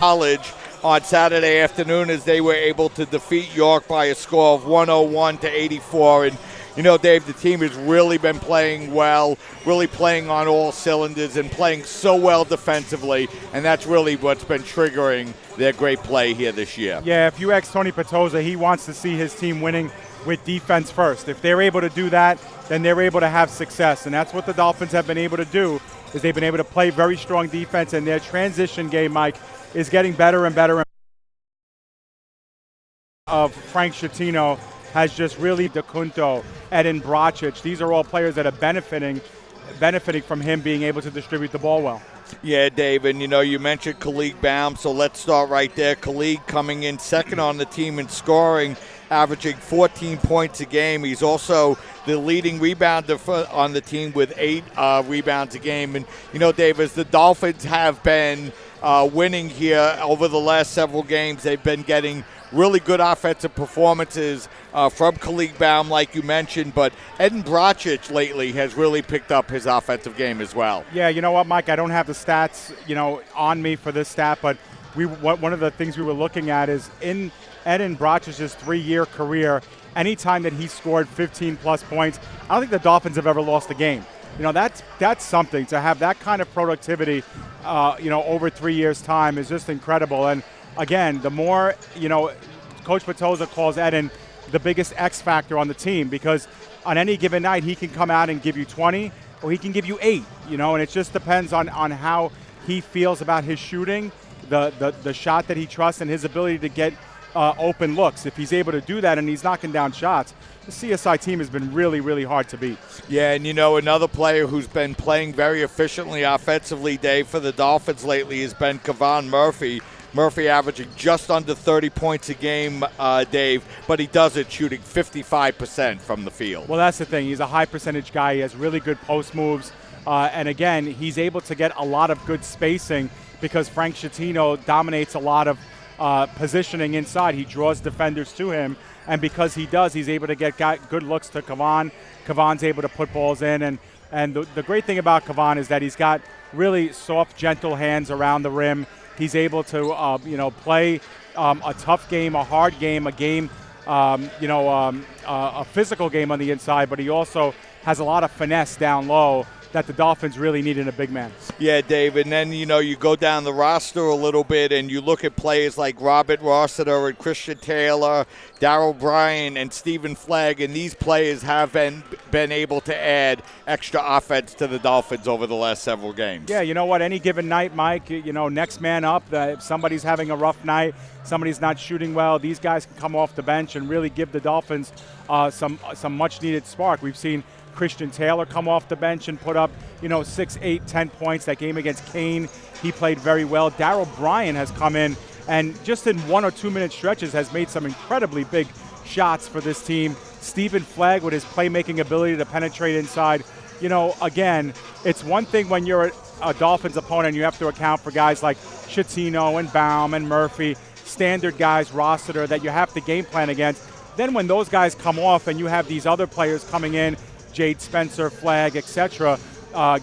College on Saturday afternoon as they were able to defeat York by a score of 101-84. And Dave, the team has really been playing well, really playing on all cylinders and playing so well defensively, and that's really what's been triggering their great play here this year. Yeah, if you ask Tony Petoza, he wants to see his team winning with defense first. If they're able to do that, then they're able to have success, and that's what the Dolphins have been able to do, is they've been able to play very strong defense, and their transition game, Mike, is getting better and better. Of Frank Schettino has just really DeCunto, Eden Bracic. These are all players that are benefiting from him being able to distribute the ball well. Yeah, Dave, and you mentioned Khalid Baum, so let's start right there. Khalid coming in second on the team in scoring, averaging 14 points a game. He's also the leading rebounder on the team with 8 rebounds a game. And, Dave, as the Dolphins have been winning here over the last several games, they've been getting really good offensive performances from Khalid Baum, like you mentioned, but Eden Bracic lately has really picked up his offensive game as well. Yeah, you know what, Mike? I don't have the stats, on me for this stat, but one of the things we were looking at is in Eden Bracic's 3-year career, anytime that he scored 15-plus points, I don't think the Dolphins have ever lost a game. That's something. To have that kind of productivity, over 3 years' time is just incredible. And again, the more, Coach Petoza calls Eden the biggest X factor on the team, because on any given night he can come out and give you 20 or he can give you 8, and it just depends on how he feels about his shooting, the shot that he trusts, and his ability to get open looks. If he's able to do that and he's knocking down shots, the CSI team has been really, really hard to beat. Yeah, and another player who's been playing very efficiently offensively, Dave, for the Dolphins lately has been Kevon Murphy. Murphy averaging just under 30 points a game, Dave, but he does it shooting 55% from the field. Well, that's the thing. He's a high percentage guy. He has really good post moves. And again, he's able to get a lot of good spacing because Frank Schettino dominates a lot of positioning inside. He draws defenders to him. And because he does, he's able to get good looks to Kevon. Kevon's able to put balls in. And the great thing about Kevon is that he's got really soft, gentle hands around the rim. He's able to, play a tough game, a hard game, a game, a physical game on the inside, but he also has a lot of finesse down low that the Dolphins really need in a big man. Yeah, Dave, and then, you go down the roster a little bit and you look at players like Robert Rossiter and Christian Taylor, Darryl Bryan, and Stephen Flagg, and these players have been able to add extra offense to the Dolphins over the last several games. Yeah, you know what, any given night, Mike, next man up, if somebody's having a rough night, somebody's not shooting well, these guys can come off the bench and really give the Dolphins some much-needed spark. We've seen Christian Taylor come off the bench and put up, 6, 8, 10 points. That game against Kane, he played very well. Darryl Bryan has come in and just in 1 or 2 minute stretches has made some incredibly big shots for this team. Stephen Flagg with his playmaking ability to penetrate inside. Again, it's one thing when you're a Dolphins opponent and you have to account for guys like Schettino and Baum and Murphy, standard guys, Rossiter, that you have to game plan against. Then when those guys come off and you have these other players coming in, Jade Spencer, Flagg, etc.,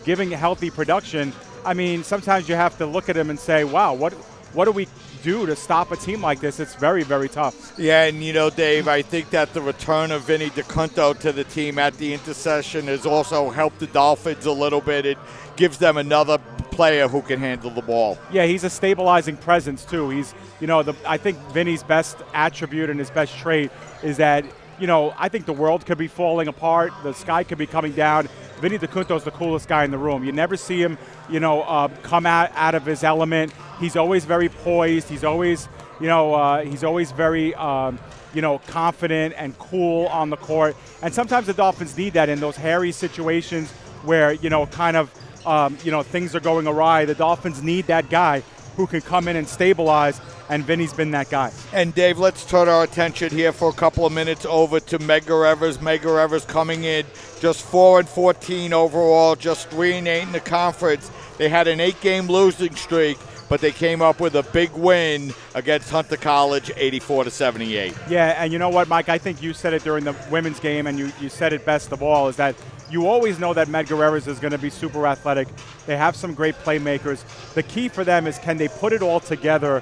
giving healthy production, I mean, sometimes you have to look at them and say, wow, what do we do to stop a team like this? It's very, very tough. Yeah, and Dave, I think that the return of Vinny DeCunto to the team at the intercession has also helped the Dolphins a little bit. It gives them another player who can handle the ball. Yeah, he's a stabilizing presence too. He's, I think Vinny's best attribute and his best trait is that I think the world could be falling apart. The sky could be coming down. Vinny DeCunto's the coolest guy in the room. You never see him, come out of his element. He's always very poised. He's always, very, confident and cool on the court. And sometimes the Dolphins need that in those hairy situations where, things are going awry. The Dolphins need that guy who can come in and stabilize, and Vinny's been that guy. And Dave, let's turn our attention here for a couple of minutes over to Medgar Evers. Medgar Evers coming in just 4-14 overall, just 3-8 in the conference. They had an 8-game losing streak, but they came up with a big win against Hunter College, 84-78. Yeah, and you know what, Mike? I think you said it during the women's game, and you said it best of all, is that You always know that Medgar Evers is going to be super athletic. They have some great playmakers. The key for them is, can they put it all together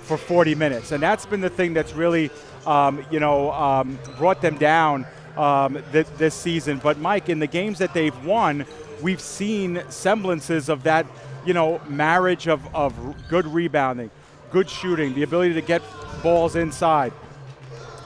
for 40 minutes? And that's been the thing that's really brought them down this season. But Mike, in the games that they've won, we've seen semblances of that, marriage of good rebounding, good shooting, the ability to get balls inside,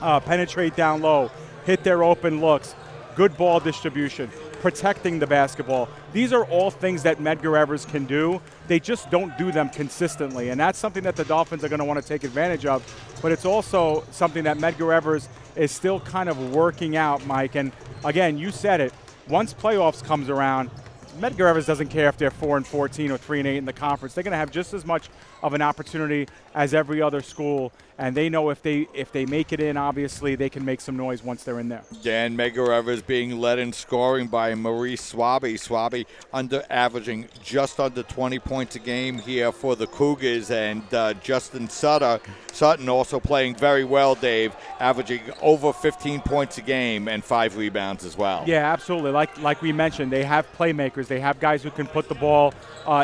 penetrate down low, hit their open looks, good ball distribution, protecting the basketball. These are all things that Medgar Evers can do. They just don't do them consistently, and that's something that the Dolphins are going to want to take advantage of. But it's also something that Medgar Evers is still kind of working out, Mike. And again, you said it, once playoffs comes around, Medgar Evers doesn't care if they're 4-14 or 3-8 in the conference. They're going to have just as much of an opportunity as every other school, and they know if they make it in, obviously, they can make some noise once they're in there. Dan Medgar Evers being led in scoring by Maurice Swaby. Swaby averaging just under 20 points a game here for the Cougars, and Justin Sutton also playing very well, Dave, averaging over 15 points a game and 5 rebounds as well. Yeah, absolutely. Like we mentioned, they have playmakers. They have guys who can put the ball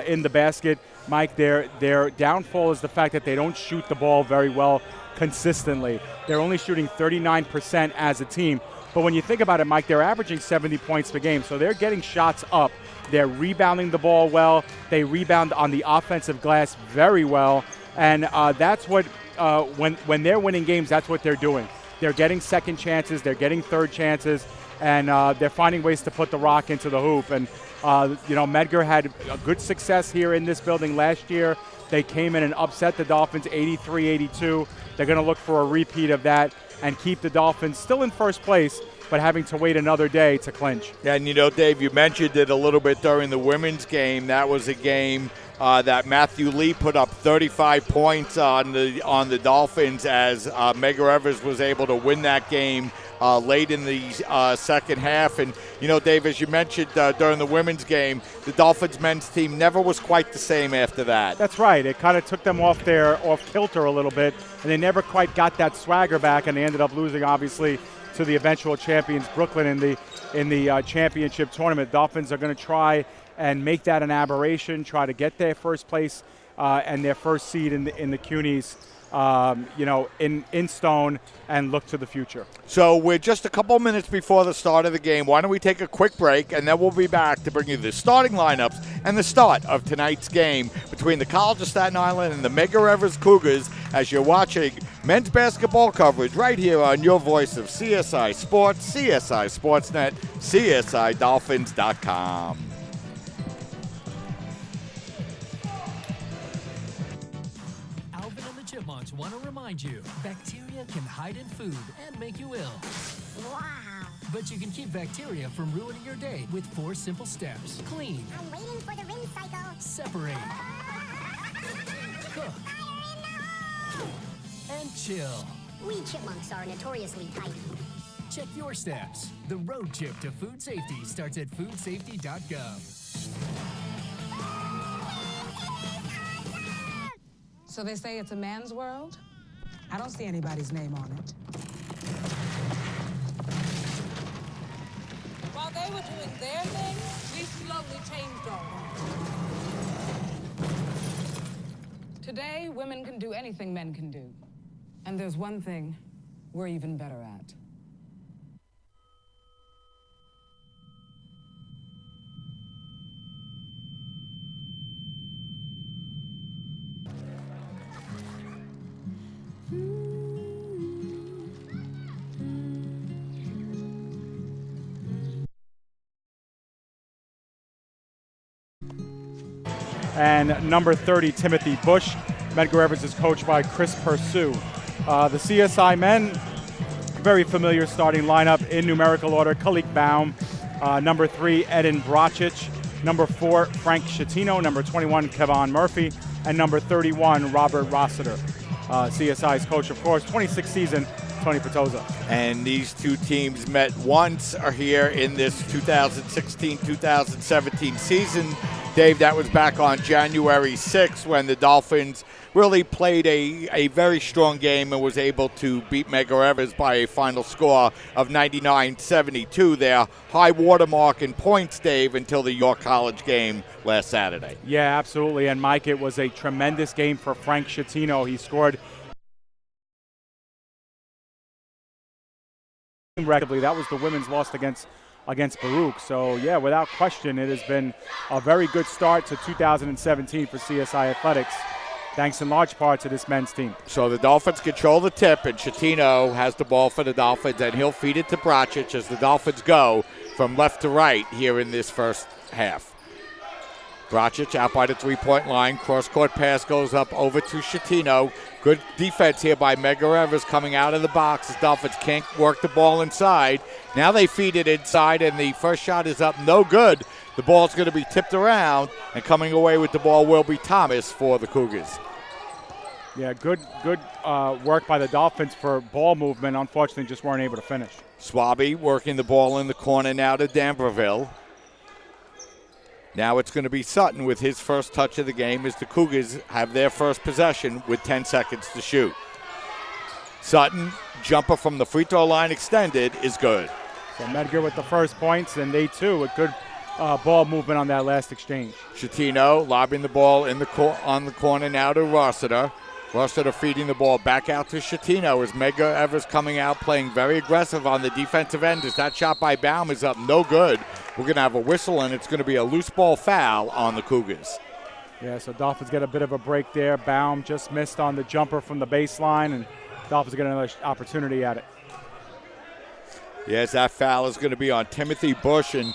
in the basket. Mike, their downfall is the fact that they don't shoot the ball very well consistently. They're only shooting 39% as a team. But when you think about it, Mike, they're averaging 70 points per game, so they're getting shots up. They're rebounding the ball well. They rebound on the offensive glass very well. And that's what, when they're winning games, that's what they're doing. They're getting second chances. They're getting third chances. And they're finding ways to put the rock into the hoop. And Medgar had a good success here in this building last year. They came in and upset the Dolphins 83-82. They're going to look for a repeat of that and keep the Dolphins still in first place, but having to wait another day to clinch. Yeah, and Dave, you mentioned it a little bit during the women's game. That was a game that Matthew Lee put up 35 points on the Dolphins as Medgar Evers was able to win that game late in the second half. And, Dave, as you mentioned during the women's game, the Dolphins men's team never was quite the same after that. That's right. It kind of took them off kilter a little bit, and they never quite got that swagger back, and they ended up losing, obviously, to the eventual champions, Brooklyn, in the championship tournament. Dolphins are going to try and make that an aberration, try to get their first place and their first seed in the CUNYs, in stone, and look to the future. So we're just a couple minutes before the start of the game. Why don't we take a quick break, and then we'll be back to bring you the starting lineups and the start of tonight's game between the College of Staten Island and the Medgar Evers Cougars, as you're watching men's basketball coverage right here on your voice of CSI Sports, CSI Sportsnet, CSIDolphins.com. Chipmunks want to remind you, bacteria can hide in food and make you ill. Wow. But you can keep bacteria from ruining your day with 4 simple steps. Clean. I'm waiting for the rinse cycle. Separate. Cook. And chill. We chipmunks are notoriously tight. Check your steps. The road trip to food safety starts at foodsafety.gov. So they say it's a man's world? I don't see anybody's name on it. While they were doing their thing, we slowly changed ours. Today, women can do anything men can do. And there's one thing we're even better at. And number 30, Timothy Bush. Medgar Evers is coached by Chris Pursue. The CSI men, very familiar starting lineup in numerical order. Kalik Baum, number 3, Eden Bracic, number 4, Frank Schettino, number 21, Kevon Murphy, and number 31, Robert Rossiter. CSI's coach, of course, 26th season, Tony Petoza. And these two teams met once here in this 2016-2017 season. Dave, that was back on January 6th when the Dolphins really played a very strong game and was able to beat Medgar by a final score of 99-72, their high watermark in points, Dave, until the York College game last Saturday. Yeah, absolutely. And, Mike, it was a tremendous game for Frank Schettino. He scored record. That was the women's loss against Baruch. So, yeah, without question, it has been a very good start to 2017 for CSI Athletics, thanks in large part to this men's team. So the Dolphins control the tip, and Schettino has the ball for the Dolphins, and he'll feed it to Bracic as the Dolphins go from left to right here in this first half. Bracic out by the three-point line. Cross-court pass goes up over to Schettino. Good defense here by Medgar coming out of the box. The Dolphins can't work the ball inside. Now they feed it inside, and the first shot is up, no good. The ball's going to be tipped around, and coming away with the ball will be Thomas for the Cougars. Yeah, good work by the Dolphins for ball movement. Unfortunately, just weren't able to finish. Swaby working the ball in the corner now to D'Ambreville. Now it's going to be Sutton with his first touch of the game as the Cougars have their first possession with 10 seconds to shoot. Sutton, jumper from the free throw line extended, is good. So Medgar with the first points, and they too with good ball movement on that last exchange. Schettino lobbing the ball on the corner now to Rossiter. Rossiter feeding the ball back out to Schettino as Medgar coming out playing very aggressive on the defensive end as that shot by Baum is up, no good. We're going to have a whistle, and it's going to be a loose ball foul on the Cougars. Yeah, so Dolphins get a bit of a break there. Baum just missed on the jumper from the baseline, and Dolphins get another opportunity at it. Yes, that foul is going to be on Timothy Bush, and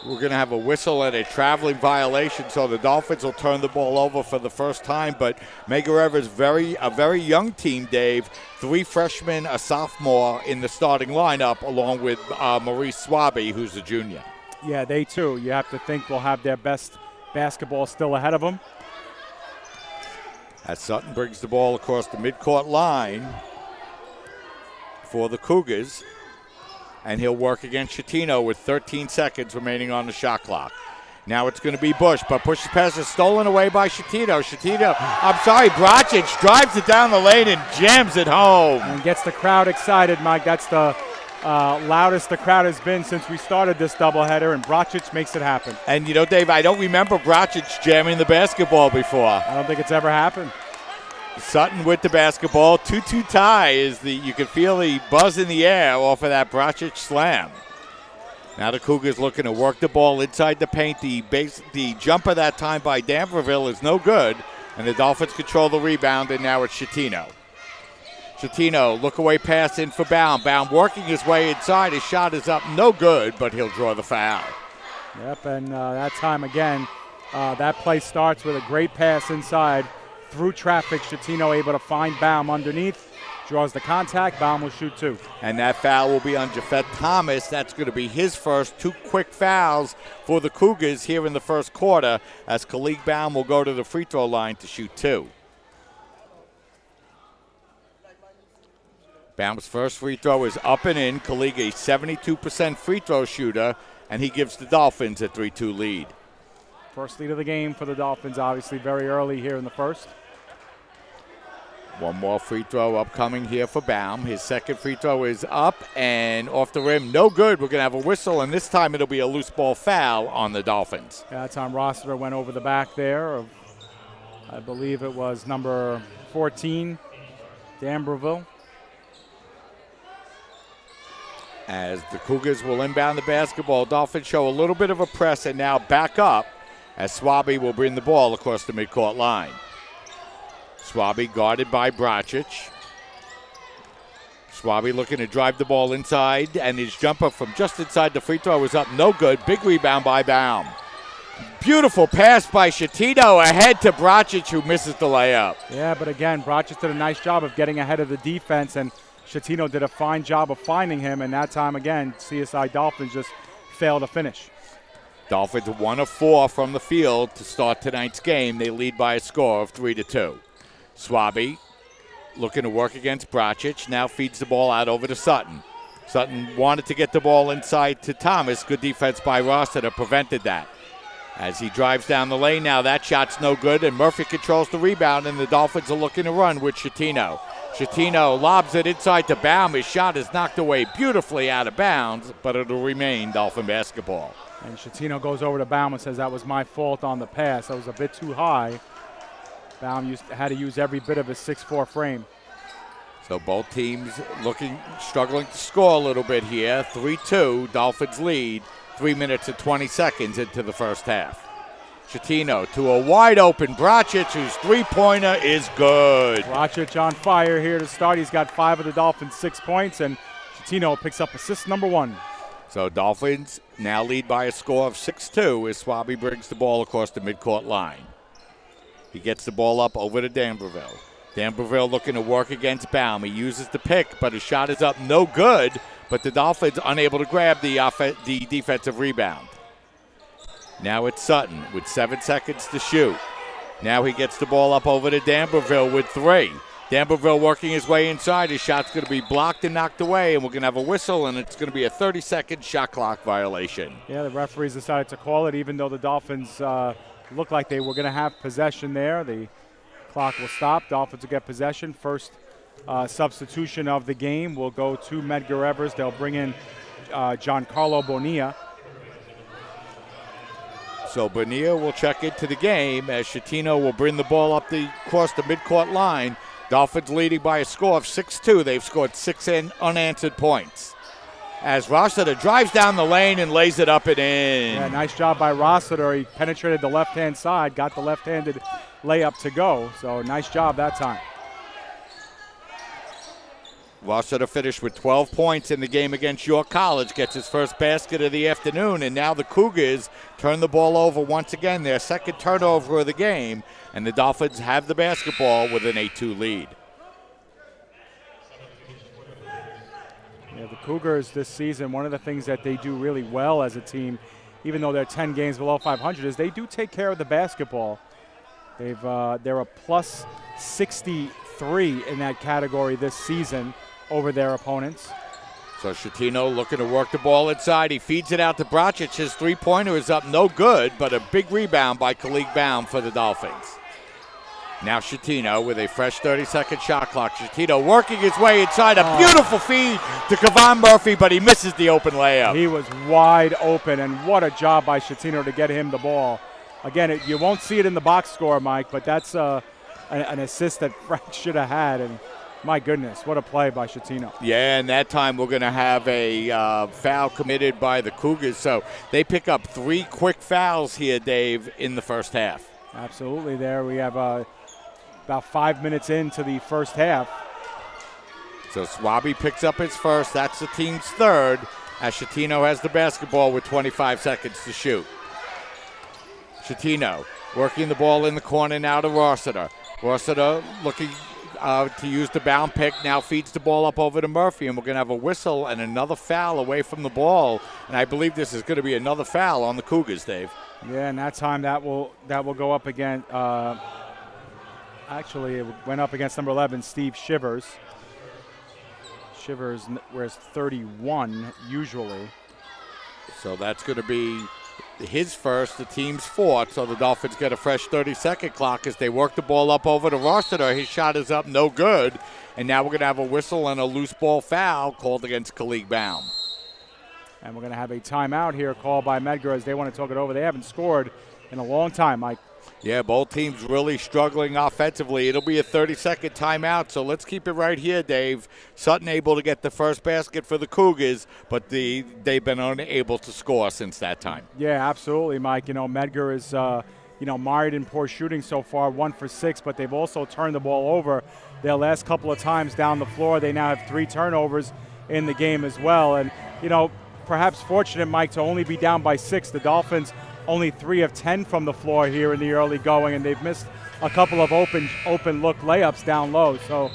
we're going to have a whistle and a traveling violation, so the Dolphins will turn the ball over for the first time. But Medgar is a very young team, Dave. 3 freshmen, a sophomore in the starting lineup, along with Maurice Swaby, who's a junior. Yeah, they too. You have to think will have their best basketball still ahead of them. As Sutton brings the ball across the midcourt line for the Cougars. And he'll work against Schettino with 13 seconds remaining on the shot clock. Now it's going to be Bush, but Bush's pass is stolen away by Schettino. Bracic drives it down the lane and jams it home. And gets the crowd excited, Mike. That's the loudest the crowd has been since we started this doubleheader, and Bracic makes it happen. And, you know, Dave, I don't remember Bracic jamming the basketball before. I don't think it's ever happened. Sutton with the basketball. 2-2 tie you can feel the buzz in the air off of that Bracic slam. Now the Cougars looking to work the ball inside the paint. The jumper that time by D'Ambreville is no good, and the Dolphins control the rebound, and now it's Schettino. Schettino, look away pass in for Baum. Baum working his way inside. His shot is up, no good, but he'll draw the foul. Yep, and that time again, that play starts with a great pass inside. Through traffic, Schettino able to find Baum underneath, draws the contact. Baum will shoot 2. And that foul will be on Jafet Thomas. That's going to be his first 2 quick fouls for the Cougars here in the first quarter, as Khalid Baum will go to the free throw line to shoot 2. Baum's first free throw is up and in. Khalid, a 72% free throw shooter, and he gives the Dolphins a 3-2 lead. First lead of the game for the Dolphins, obviously very early here in the first. One more free throw upcoming here for Baum. His second free throw is up and off the rim. No good. We're going to have a whistle, and this time it'll be a loose ball foul on the Dolphins. Yeah, that time Rossiter went over the back there of, I believe it was number 14, D'Ambreville. As the Cougars will inbound the basketball, Dolphins show a little bit of a press and now back up as Swaby will bring the ball across the midcourt line. Swaby guarded by Bracic. Swaby looking to drive the ball inside, and his jumper from just inside the free throw is up, no good. Big rebound by Baum. Beautiful pass by Schettino ahead to Bracic, who misses the layup. Yeah, but again, Bracic did a nice job of getting ahead of the defense, and Schettino did a fine job of finding him, and that time again, CSI Dolphins just failed to finish. Dolphins 1 of 4 from the field to start tonight's game. They lead by a score of 3-2. Swaby looking to work against Bracic. Now feeds the ball out over to Sutton. Sutton wanted to get the ball inside to Thomas. Good defense by Rossiter prevented that. As he drives down the lane now, that shot's no good, and Murphy controls the rebound, and the Dolphins are looking to run with Schettino. Schettino lobs it inside to Baum. His shot is knocked away beautifully out of bounds, but it'll remain Dolphin basketball. And Schettino goes over to Baum and says that was my fault on the pass. That was a bit too high. Baum had to use every bit of his 6'4" frame. So both teams struggling to score a little bit here. 3-2, Dolphins lead. 3 minutes and 20 seconds into the first half. Schettino to a wide open Bracic, whose three-pointer is good. Bracic on fire here to start. He's got 5 of the Dolphins' 6 points, and Schettino picks up assist number 1. So Dolphins now lead by a score of 6-2 as Swaby brings the ball across the midcourt line. He gets the ball up over to D'Ambreville. D'Ambreville looking to work against Baum. He uses the pick, but his shot is up no good. But the Dolphins unable to grab the defensive rebound. Now it's Sutton with 7 seconds to shoot. Now he gets the ball up over to D'Ambreville with 3. D'Ambreville working his way inside. His shot's going to be blocked and knocked away, and we're going to have a whistle, and it's going to be a 30-second shot clock violation. Yeah, the referees decided to call it, even though the Dolphins looked like they were going to have possession there. The clock will stop. Dolphins will get possession. First substitution of the game will go to Medgar Evers. They'll bring in Giancarlo Bonilla. So Bonilla will check into the game as Schettino will bring the ball up across the midcourt line. Dolphins leading by a score of 6-2. They've scored 6 unanswered points. As Rossiter drives down the lane and lays it up and in. Yeah, nice job by Rossiter. He penetrated the left-hand side, got the left-handed layup to go. So nice job that time. Rossiter finished with 12 points in the game against York College, gets his first basket of the afternoon, and now the Cougars turn the ball over once again, their second turnover of the game, and the Dolphins have the basketball with an 8-2 lead. Yeah, the Cougars this season, one of the things that they do really well as a team, even though they're 10 games below 500, is they do take care of the basketball. They're a plus 63 in that category this season over their opponents. So Schettino looking to work the ball inside. He feeds it out to Bracic. His three-pointer is up no good, but a big rebound by Khalid Baum for the Dolphins. Now Schettino with a fresh 30-second shot clock. Schettino working his way inside. A beautiful feed to Kevon Murphy, but he misses the open layup. He was wide open, and what a job by Schettino to get him the ball. Again, you won't see it in the box score, Mike, but that's an assist that Frank should have had, and my goodness, what a play by Schettino. Yeah, and that time we're going to have a foul committed by the Cougars. So they pick up 3 quick fouls here, Dave, in the first half. Absolutely there. We have about 5 minutes into the first half. So Swaby picks up his first. That's the team's third, as Schettino has the basketball with 25 seconds to shoot. Schettino working the ball in the corner now to Rossiter. Rossiter looking to use the bound pick, now feeds the ball up over to Murphy, and we're going to have a whistle and another foul away from the ball. And I believe this is going to be another foul on the Cougars, Dave. Yeah, and that time that will go up again. Actually, it went up against number 11, Steve Shivers. Shivers wears 31 usually. So that's going to be his first, the team's fourth. So the Dolphins get a fresh 30-second clock as they work the ball up over to Rossiter. His shot is up, no good. And now we're going to have a whistle and a loose ball foul called against Khalid Baum. And we're going to have a timeout here called by Medgar as they want to talk it over. They haven't scored in a long time, Mike. Yeah, both teams really struggling offensively. It'll be a 30-second timeout, so let's keep it right here, Dave. Sutton able to get the first basket for the Cougars, but they've been unable to score since that time. Yeah, absolutely, Mike. You know, Medgar is, mired in poor shooting so far, 1 for 6, but they've also turned the ball over their last couple of times down the floor. They now have 3 turnovers in the game as well. And, perhaps fortunate, Mike, to only be down by 6. The Dolphins only 3 of 10 from the floor here in the early going, and they've missed a couple of open look layups down low. So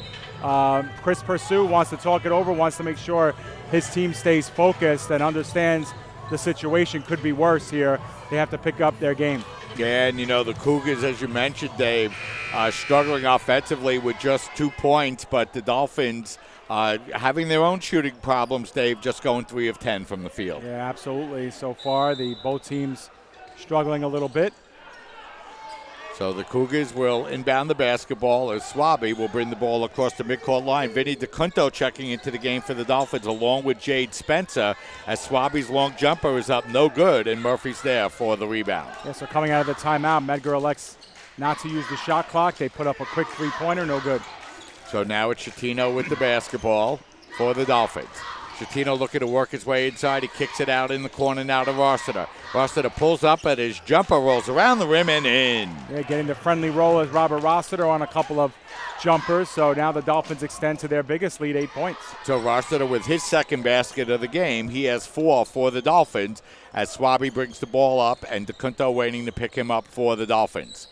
Chris Pursue wants to talk it over, wants to make sure his team stays focused and understands the situation could be worse here. They have to pick up their game. Yeah, and the Cougars, as you mentioned, Dave, struggling offensively with just 2 points, but the Dolphins having their own shooting problems, Dave, just going 3 of 10 from the field. Yeah, absolutely. So far, both teams struggling a little bit. So the Cougars will inbound the basketball as Swaby will bring the ball across the midcourt line. Vinny DeCunto checking into the game for the Dolphins along with Jade Spencer as Swaby's long jumper is up no good and Murphy's there for the rebound. Yeah, so coming out of the timeout, Medgar elects not to use the shot clock. They put up a quick three-pointer, no good. So now it's Chatino with the basketball for the Dolphins. Chatino looking to work his way inside. He kicks it out in the corner now to Rossiter. Rossiter pulls up at his jumper, rolls around the rim and in. Yeah, getting the friendly roll as Robert Rossiter on a couple of jumpers. So now the Dolphins extend to their biggest lead, 8 points. So Rossiter with his second basket of the game. He has 4 for the Dolphins as Swaby brings the ball up and DeCunto waiting to pick him up for the Dolphins.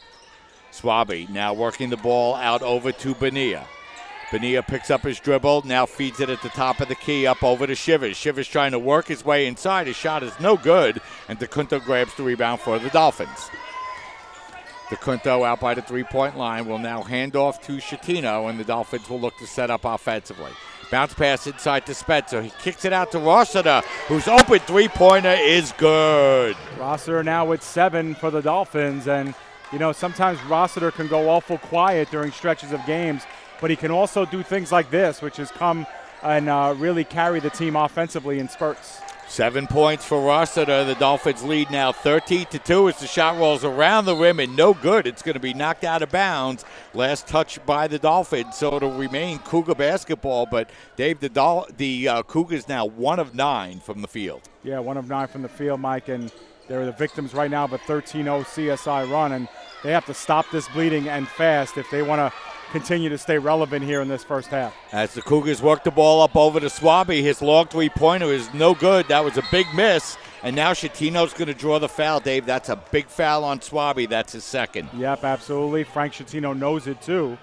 Swaby now working the ball out over to Bonilla. Bonilla picks up his dribble, now feeds it at the top of the key up over to Shivers. Shivers trying to work his way inside. His shot is no good, and DeCunto grabs the rebound for the Dolphins. DeCunto out by the three-point line will now hand off to Chatino, and the Dolphins will look to set up offensively. Bounce pass inside to Spencer. He kicks it out to Rossiter, whose open three-pointer is good. Rossiter now with 7 for the Dolphins, and you know sometimes Rossiter can go awful quiet during stretches of games, but he can also do things like this, which is come and really carry the team offensively in spurts. 7 points for Rossiter. The Dolphins lead now 13-2 as the shot rolls around the rim and no good. It's going to be knocked out of bounds. Last touch by the Dolphins, so it'll remain Cougar basketball. But Dave, the Cougars now 1 of 9 from the field. Yeah, 1 of 9 from the field, Mike, and they're the victims right now of a 13-0 CSI run, and they have to stop this bleeding and fast if they want to continue to stay relevant here in this first half. As the Cougars work the ball up over to Swaby, his long three-pointer is no good. That was a big miss, and now Chatino's going to draw the foul. Dave, that's a big foul on Swaby. That's his second. Yep, absolutely. Frank Chatino knows it too.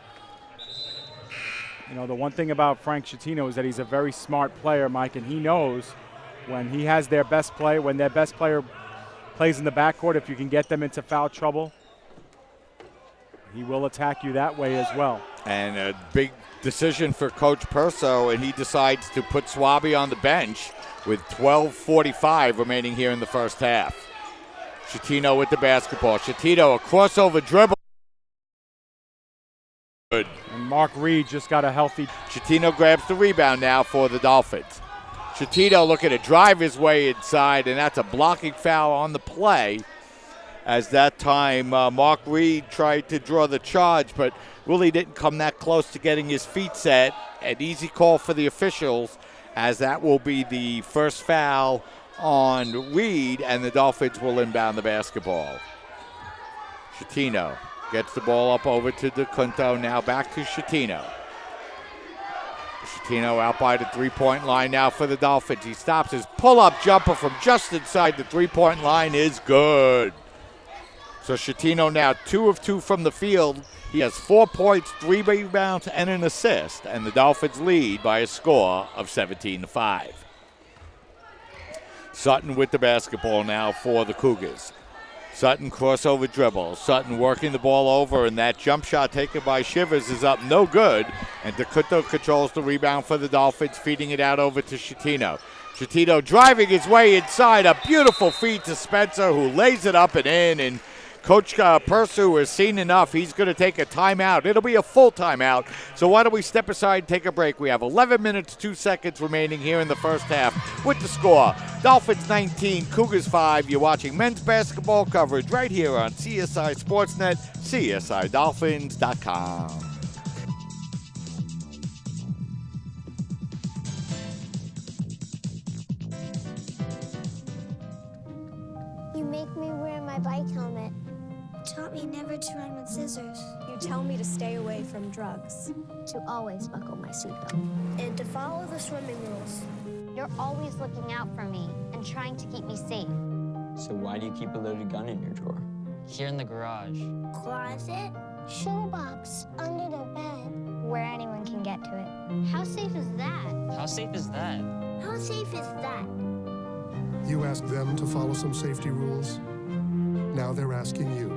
You know, the one thing about Frank Chatino is that he's a very smart player, Mike, and he knows when he has their best play, when their best player plays in the backcourt, if you can get them into foul trouble, he will attack you that way as well. And a big decision for Coach Perso, and he decides to put Swaby on the bench with 12:45 remaining here in the first half. Chatino with the basketball. Chatino, a crossover dribble. Good. And Mark Reed just got a healthy. Chatino grabs the rebound now for the Dolphins. Chatino looking to drive his way inside, and that's a blocking foul on the play. As that time, Mark Reed tried to draw the charge, but really didn't come that close to getting his feet set. An easy call for the officials, as that will be the first foul on Reed, and the Dolphins will inbound the basketball. Chatino gets the ball up over to DeCunto, now back to Chatino. Chatino out by the three-point line now for the Dolphins. He stops his pull-up jumper from just inside the three-point line is good. So Chatino now 2 of 2 from the field. He has 4 points, 3 rebounds, and an assist, and the Dolphins lead by a score of 17-5. Sutton with the basketball now for the Cougars. Sutton crossover dribble. Sutton working the ball over, and that jump shot taken by Shivers is up no good, and DeCunto controls the rebound for the Dolphins, feeding it out over to Chatino. Chatino driving his way inside, a beautiful feed to Spencer, who lays it up and in, and Coach Persu has seen enough. He's going to take a timeout. It'll be a full timeout. So why don't we step aside and take a break? We have 11 minutes, 2 seconds remaining here in the first half with the score. Dolphins 19, Cougars 5. You're watching men's basketball coverage right here on CSI Sportsnet, CSIDolphins.com. You make me wear my bike helmet. Taught me never to run with scissors. You tell me to stay away from drugs. To always buckle my seatbelt. And to follow the swimming rules. You're always looking out for me and trying to keep me safe. So why do you keep a loaded gun in your drawer? Here in the garage. Closet. Shoebox under the bed. Where anyone can get to it. How safe is that? How safe is that? How safe is that? You asked them to follow some safety rules. Now they're asking you.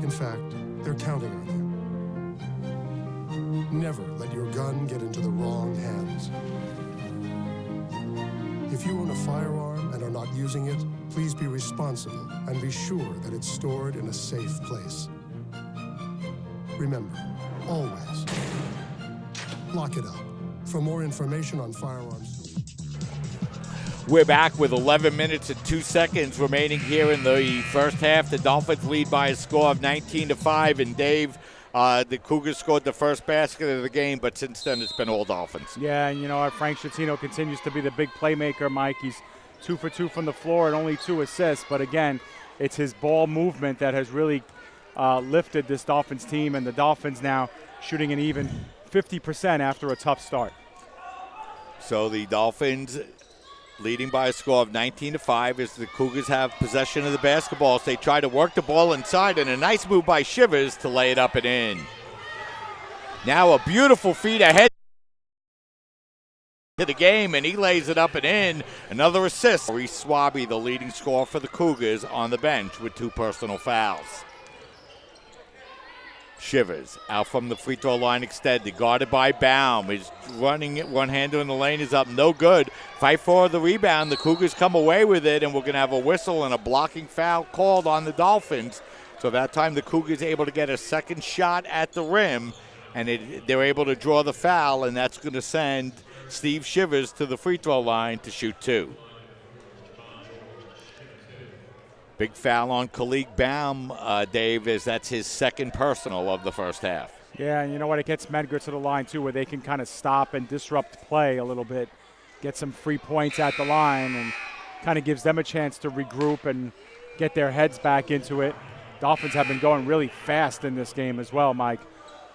In fact, they're counting on you. Never let your gun get into the wrong hands. If you own a firearm and and are not using it, please be responsible and be sure that it's stored in a safe place. Remember, always lock it up. For more information on firearms, We're back with 11 minutes and 2 seconds remaining here in the first half. The Dolphins lead by a score of 19-5. And Dave, the Cougars scored the first basket of the game, but since then it's been all Dolphins. Yeah, and our Frank Schettino continues to be the big playmaker, Mike. He's 2 for 2 from the floor and only 2 assists. But again, it's his ball movement that has really lifted this Dolphins team, and the Dolphins now shooting an even 50% after a tough start. So the Dolphins leading by a score of 19-5 as the Cougars have possession of the basketball. So they try to work the ball inside, and a nice move by Shivers to lay it up and in. Now a beautiful feed ahead to the game, and he lays it up and in. Another assist. Reese Swaby, the leading scorer for the Cougars, on the bench with 2 personal fouls. Shivers out from the free throw line extended, guarded by Baum. Is running it, one-hander in the lane is up, no good. Fight for the rebound. The Cougars come away with it, and we're going to have a whistle and a blocking foul called on the Dolphins. So that time the Cougars able to get a second shot at the rim, and they're able to draw the foul, and that's going to send Steve Shivers to the free throw line to shoot 2. Big foul on Khalid Baum, Dave, as that's his second personal of the first half. Yeah, and you know what? It gets Medgar to the line, too, where they can kind of stop and disrupt play a little bit, get some free points at the line, and kind of gives them a chance to regroup and get their heads back into it. Dolphins have been going really fast in this game as well, Mike.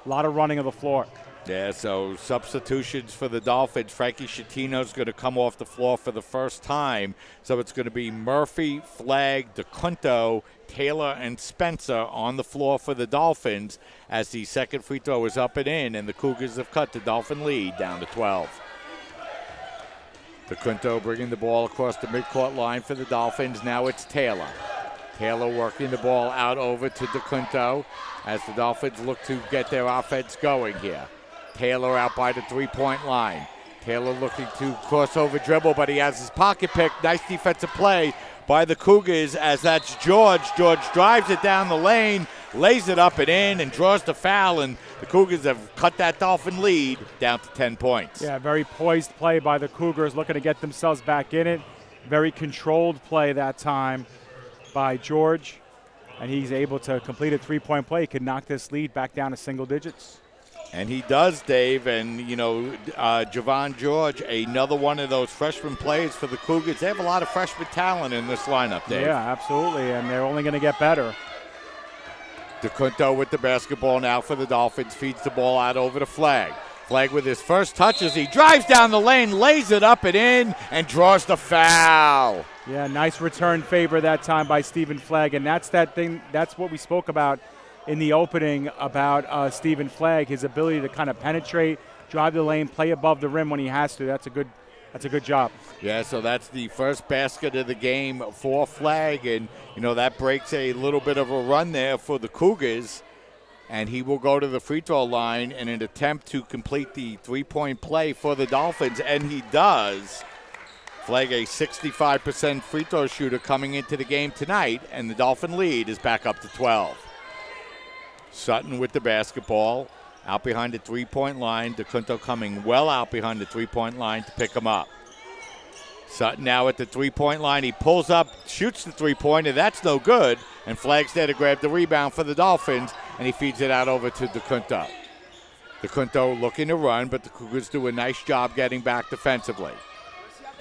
A lot of running of the floor. Yeah, so substitutions for the Dolphins. Frankie Schettino's going to come off the floor for the first time. So it's going to be Murphy, Flagg, DeCunto, Taylor, and Spencer on the floor for the Dolphins as the second free throw is up and in, and the Cougars have cut the Dolphin lead down to 12. DeCunto bringing the ball across the midcourt line for the Dolphins. Now it's Taylor. Taylor working the ball out over to DeCunto as the Dolphins look to get their offense going here. Taylor out by the three-point line. Taylor looking to cross over dribble, but he has his pocket pick. Nice defensive play by the Cougars as that's George. George drives it down the lane, lays it up and in, and draws the foul, and the Cougars have cut that Dolphin lead down to 10 points. Yeah, very poised play by the Cougars, looking to get themselves back in it. Very controlled play that time by George, and he's able to complete a three-point play. He could knock this lead back down to single digits. And he does, Dave, and, Javon George, another one of those freshman players for the Cougars. They have a lot of freshman talent in this lineup, Dave. Yeah, absolutely, and they're only going to get better. DeCunto with the basketball now for the Dolphins, feeds the ball out over to Flagg. Flagg with his first touch as he drives down the lane, lays it up and in, and draws the foul. Yeah, nice return favor that time by Stephen Flagg, and that's that thing. That's what we spoke about in the opening about Stephen Flagg, his ability to kind of penetrate, drive the lane, play above the rim when he has to. That's a good job. Yeah, so that's the first basket of the game for Flagg, and that breaks a little bit of a run there for the Cougars, and he will go to the free throw line in an attempt to complete the three-point play for the Dolphins, and he does. Flagg, a 65% free throw shooter coming into the game tonight, and the Dolphin lead is back up to 12. Sutton with the basketball, out behind the three-point line. DeCunto coming well out behind the three-point line to pick him up. Sutton now at the three-point line. He pulls up, shoots the three-pointer. That's no good. And Flagg's there to grab the rebound for the Dolphins, and he feeds it out over to DeCunto. DeCunto looking to run, but the Cougars do a nice job getting back defensively.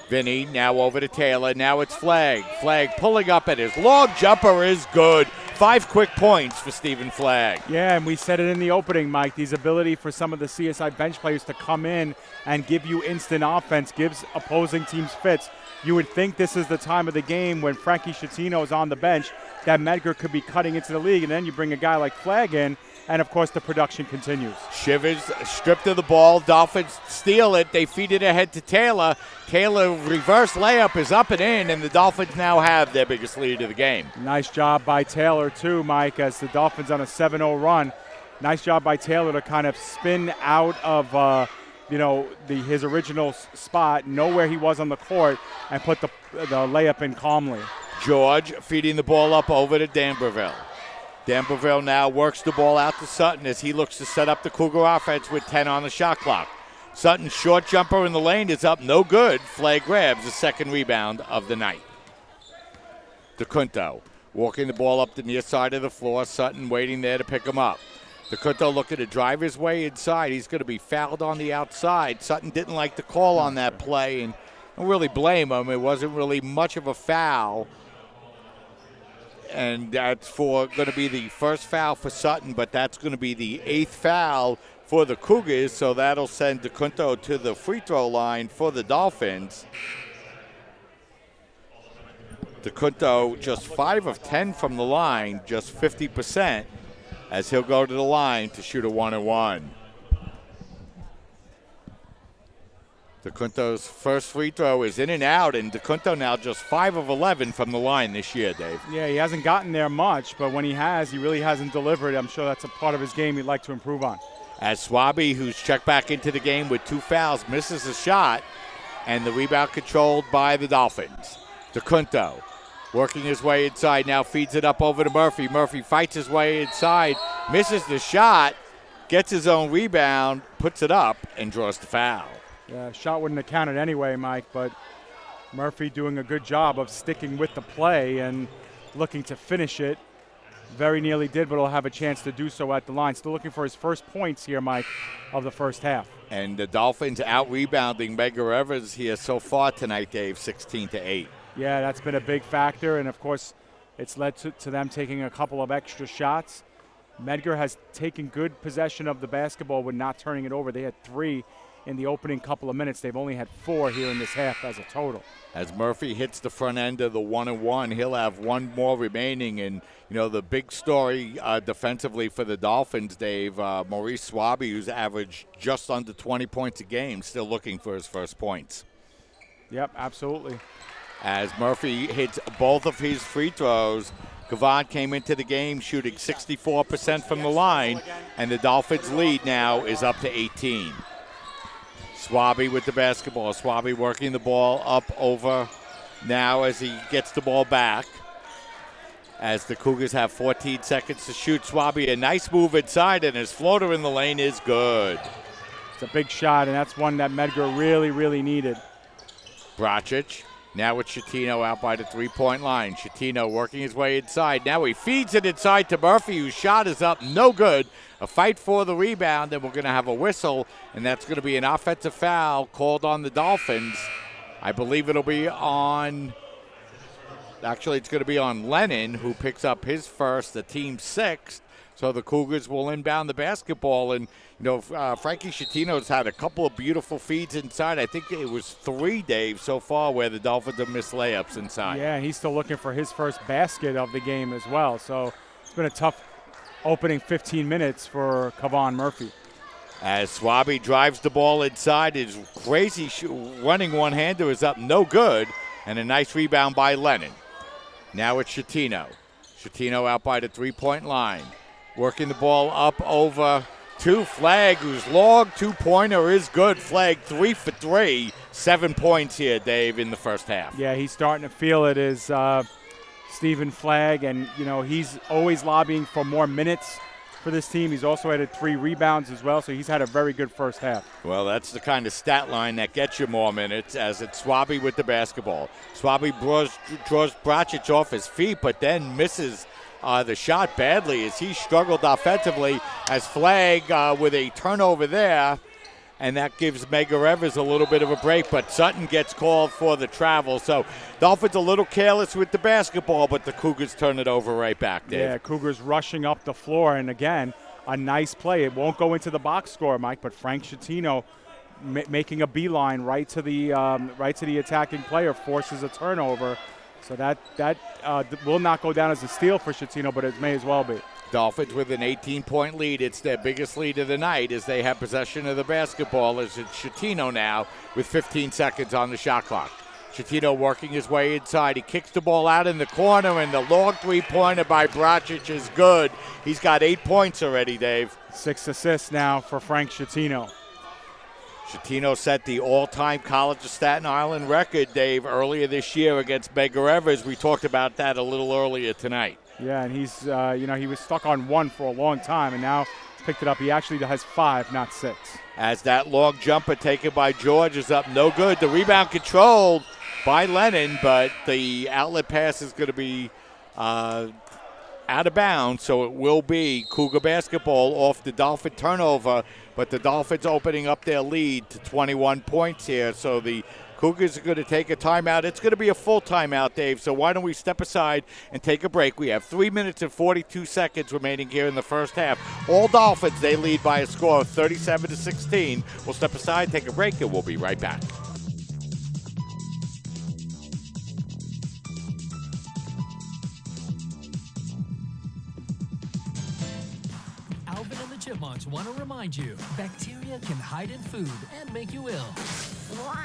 Vinny now over to Taylor. Now it's Flagg. Flagg pulling up, and his long jumper is good. 5 quick points for Stephen Flagg. Yeah, and we said it in the opening, Mike. These ability for some of the CSI bench players to come in and give you instant offense, gives opposing teams fits. You would think this is the time of the game when Frankie Schettino is on the bench that Medgar could be cutting into the league, and then you bring a guy like Flagg in, and of course the production continues. Shivers stripped of the ball. Dolphins steal it. They feed it ahead to Taylor. Taylor reverse layup is up and in, and the Dolphins now have their biggest lead of the game. Nice job by Taylor too, Mike, as the Dolphins on a 7-0 run. Nice job by Taylor to kind of spin out of his original spot, know where he was on the court, and put the layup in calmly. George feeding the ball up over to D'Amberville. D'Amberville now works the ball out to Sutton as he looks to set up the Cougar offense with 10 on the shot clock. Sutton's short jumper in the lane is up, no good. Flag grabs the second rebound of the night. DeCunto walking the ball up the near side of the floor. Sutton waiting there to pick him up. DeCunto looking to drive his way inside. He's going to be fouled on the outside. Sutton didn't like the call on that play, and I don't really blame him. It wasn't really much of a foul. And that's going to be the first foul for Sutton, but that's going to be the 8th foul for the Cougars, so that'll send DeCunto to the free throw line for the Dolphins. DeCunto just 5 of 10 from the line, just 50%, as he'll go to the line to shoot a 1-and-1. DeCunto's first free throw is in and out, and DeCunto now just 5 of 11 from the line this year, Dave. Yeah, he hasn't gotten there much, but when he has, he really hasn't delivered. I'm sure that's a part of his game he'd like to improve on. As Swaby, who's checked back into the game with 2 fouls, misses a shot, and the rebound controlled by the Dolphins. DeCunto working his way inside, now feeds it up over to Murphy. Murphy fights his way inside, misses the shot, gets his own rebound, puts it up, and draws the foul. Yeah, shot wouldn't have counted anyway, Mike, but Murphy doing a good job of sticking with the play and looking to finish it. Very nearly did, but he'll have a chance to do so at the line. Still looking for his first points here, Mike, of the first half. And the Dolphins out-rebounding Medgar Evers here so far tonight, Dave, 16-8. Yeah, that's been a big factor, and, of course, it's led to them taking a couple of extra shots. Medgar has taken good possession of the basketball with not turning it over. They had 3 in the opening couple of minutes. They've only had 4 here in this half as a total. As Murphy hits the front end of the 1-and-1, he'll have 1 more remaining. And, the big story defensively for the Dolphins, Dave, Maurice Swaby, who's averaged just under 20 points a game, still looking for his first points. Yep, absolutely. As Murphy hits both of his free throws, Gavon came into the game shooting 64% from the line, and the Dolphins' lead now is up to 18. Swaby with the basketball. Swaby working the ball up over now as he gets the ball back. As the Cougars have 14 seconds to shoot. Swaby, a nice move inside, and his floater in the lane is good. It's a big shot, and that's one that Medgar really, really needed. Bracic now with Schettino out by the three-point line. Schettino working his way inside. Now he feeds it inside to Murphy, whose shot is up, no good. A fight for the rebound, and we're going to have a whistle, and that's going to be an offensive foul called on the Dolphins. I believe it'll be on, actually it's going to be on Lennon, who picks up his first, the team's 6th. So the Cougars will inbound the basketball, and Frankie Schettino's had a couple of beautiful feeds inside. I think it was 3, Dave, so far where the Dolphins have missed layups inside. Yeah, he's still looking for his first basket of the game as well. So it's been a tough opening 15 minutes for Kavon Murphy. As Swaby drives the ball inside, his crazy running one-hander is up, no good, and a nice rebound by Lennon. Now it's Schettino. Schettino out by the three-point line. Working the ball up over to Flagg, whose long two-pointer is good. Flagg 3 for 3, 7 points here, Dave, in the first half. Yeah, he's starting to feel it as Stephen Flagg, and he's always lobbying for more minutes for this team. He's also added 3 rebounds as well, so he's had a very good first half. Well, that's the kind of stat line that gets you more minutes, as it's Swaby with the basketball. Swaby draws Bracic off his feet, but then misses the shot badly as he struggled offensively, as Flagg with a turnover there, and that gives Medgar Evers a little bit of a break, but Sutton gets called for the travel. So Dolphins a little careless with the basketball, but the Cougars turn it over right back, Dave. Yeah, Cougars rushing up the floor, and again, a nice play. It won't go into the box score, Mike, but Frank Schettino making a beeline right to the attacking player, forces a turnover. So that will not go down as a steal for Schettino, but it may as well be. Dolphins with an 18-point lead. It's their biggest lead of the night as they have possession of the basketball. As it's Schettino now with 15 seconds on the shot clock. Schettino working his way inside. He kicks the ball out in the corner, and the long three-pointer by Bracic is good. He's got 8 points already, Dave. 6 assists now for Frank Schettino. Chatino set the all-time College of Staten Island record, Dave, earlier this year against Medgar. We talked about that a little earlier tonight. Yeah, and he's, he was stuck on 1 for a long time, and now he's picked it up. He actually has 5, not 6. As that long jumper taken by George is up, no good. The rebound controlled by Lennon, but the outlet pass is going to be out of bounds, so it will be Cougar basketball off the Dolphin turnover, but the Dolphins opening up their lead to 21 points here, so the Cougars are going to take a timeout. It's going to be a full timeout, Dave, so why don't we step aside and take a break. We have 3 minutes and 42 seconds remaining here in the first half. All Dolphins, they lead by a score of 37-16. We'll step aside, take a break, and we'll be right back. Alvin and the Chipmunks want to remind you, bacteria can hide in food and make you ill. Wow.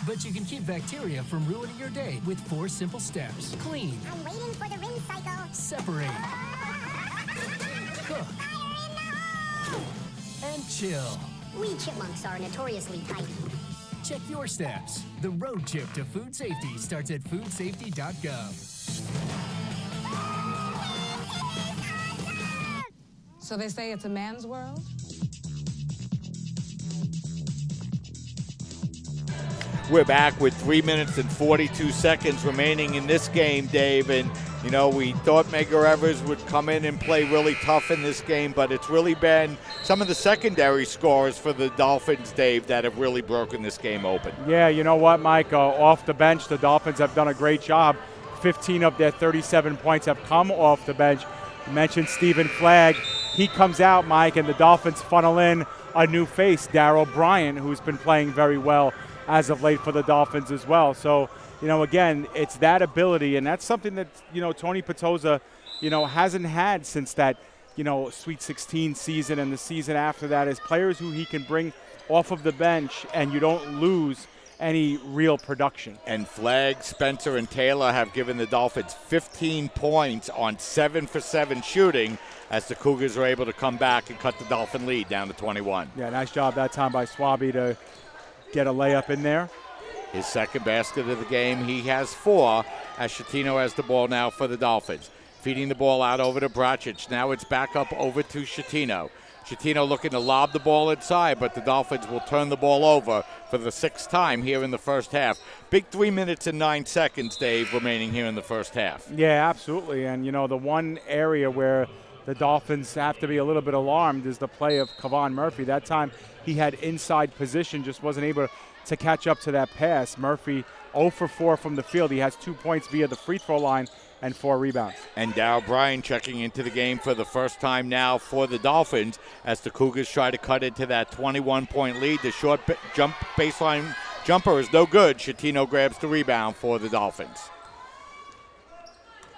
But you can keep bacteria from ruining your day with 4 simple steps. Clean. I'm waiting for the rinse cycle. Separate. Cook. And chill. We chipmunks are notoriously tight. Check your steps. The road trip to food safety starts at foodsafety.gov. So they say it's a man's world? We're back with 3 minutes and 42 seconds remaining in this game, Dave. And, we thought Medgar would come in and play really tough in this game, but it's really been some of the secondary scorers for the Dolphins, Dave, that have really broken this game open. Yeah, you know what, Mike? Off the bench, the Dolphins have done a great job. 15 of their 37 points have come off the bench. You mentioned Stephen Flagg. He comes out, Mike, and the Dolphins funnel in a new face, Darryl Bryant, who's been playing very well as of late for the Dolphins as well. So, again, it's that ability, and that's something that, Tony Petoza, hasn't had since that, Sweet 16 season and the season after that, is players who he can bring off of the bench and you don't lose any real production. And Flagg, Spencer, and Taylor have given the Dolphins 15 points on 7 for 7 shooting as the Cougars are able to come back and cut the Dolphin lead down to 21. Yeah, nice job that time by Swaby to get a layup in there. His second basket of the game. He has 4 as Chatino has the ball now for the Dolphins. Feeding the ball out over to Bracic. Now it's back up over to Chatino. Chatino looking to lob the ball inside, but the Dolphins will turn the ball over for the 6th time here in the first half. Big 3 minutes and 9 seconds, Dave, remaining here in the first half. Yeah, absolutely. And, the one area where the Dolphins have to be a little bit alarmed is the play of Kevon Murphy. That time he had inside position, just wasn't able to catch up to that pass. Murphy 0 for 4 from the field. He has 2 points via the free throw line and 4 rebounds. And Darryl Bryant checking into the game for the first time now for the Dolphins as the Cougars try to cut into that 21-point lead. The short baseline jumper is no good. Chatino grabs the rebound for the Dolphins.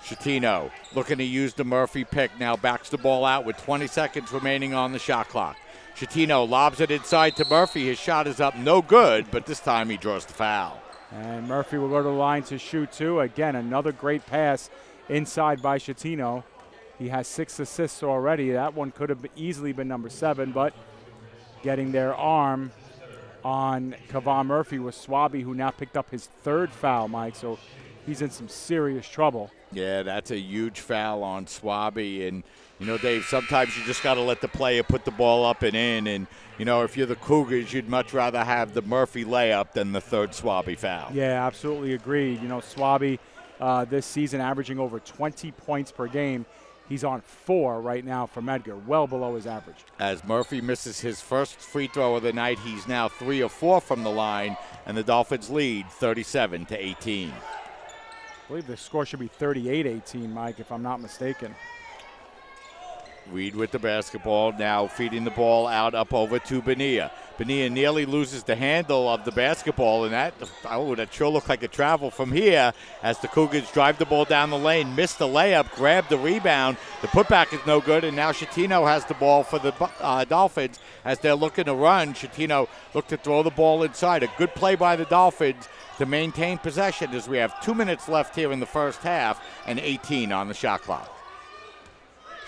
Chatino looking to use the Murphy pick. Now backs the ball out with 20 seconds remaining on the shot clock. Chatino lobs it inside to Murphy. His shot is up, no good, but this time he draws the foul. And Murphy will go to the line to shoot 2. Again, another great pass inside by Chatino. He has 6 assists already. That one could have easily been number 7, but getting their arm on Kevon Murphy was Swaby, who now picked up his 3rd foul, Mike. So he's in some serious trouble. Yeah, that's a huge foul on Swaby. And, Dave, sometimes you just got to let the player put the ball up and in. And, if you're the Cougars, you'd much rather have the Murphy layup than the 3rd Swaby foul. Yeah, absolutely agreed. Swaby this season averaging over 20 points per game. He's on 4 right now for Medgar, well below his average. As Murphy misses his first free throw of the night, he's now 3 of 4 from the line, and the Dolphins lead 37-18. I believe the score should be 38-18, Mike, if I'm not mistaken. Reed with the basketball, now feeding the ball out up over to Bonilla. Bonilla nearly loses the handle of the basketball, and that sure looked like a travel from here as the Cougars drive the ball down the lane, missed the layup, grabbed the rebound. The putback is no good, and now Chatino has the ball for the Dolphins as they're looking to run. Chatino looked to throw the ball inside. A good play by the Dolphins to maintain possession as we have 2 minutes left here in the first half and 18 on the shot clock.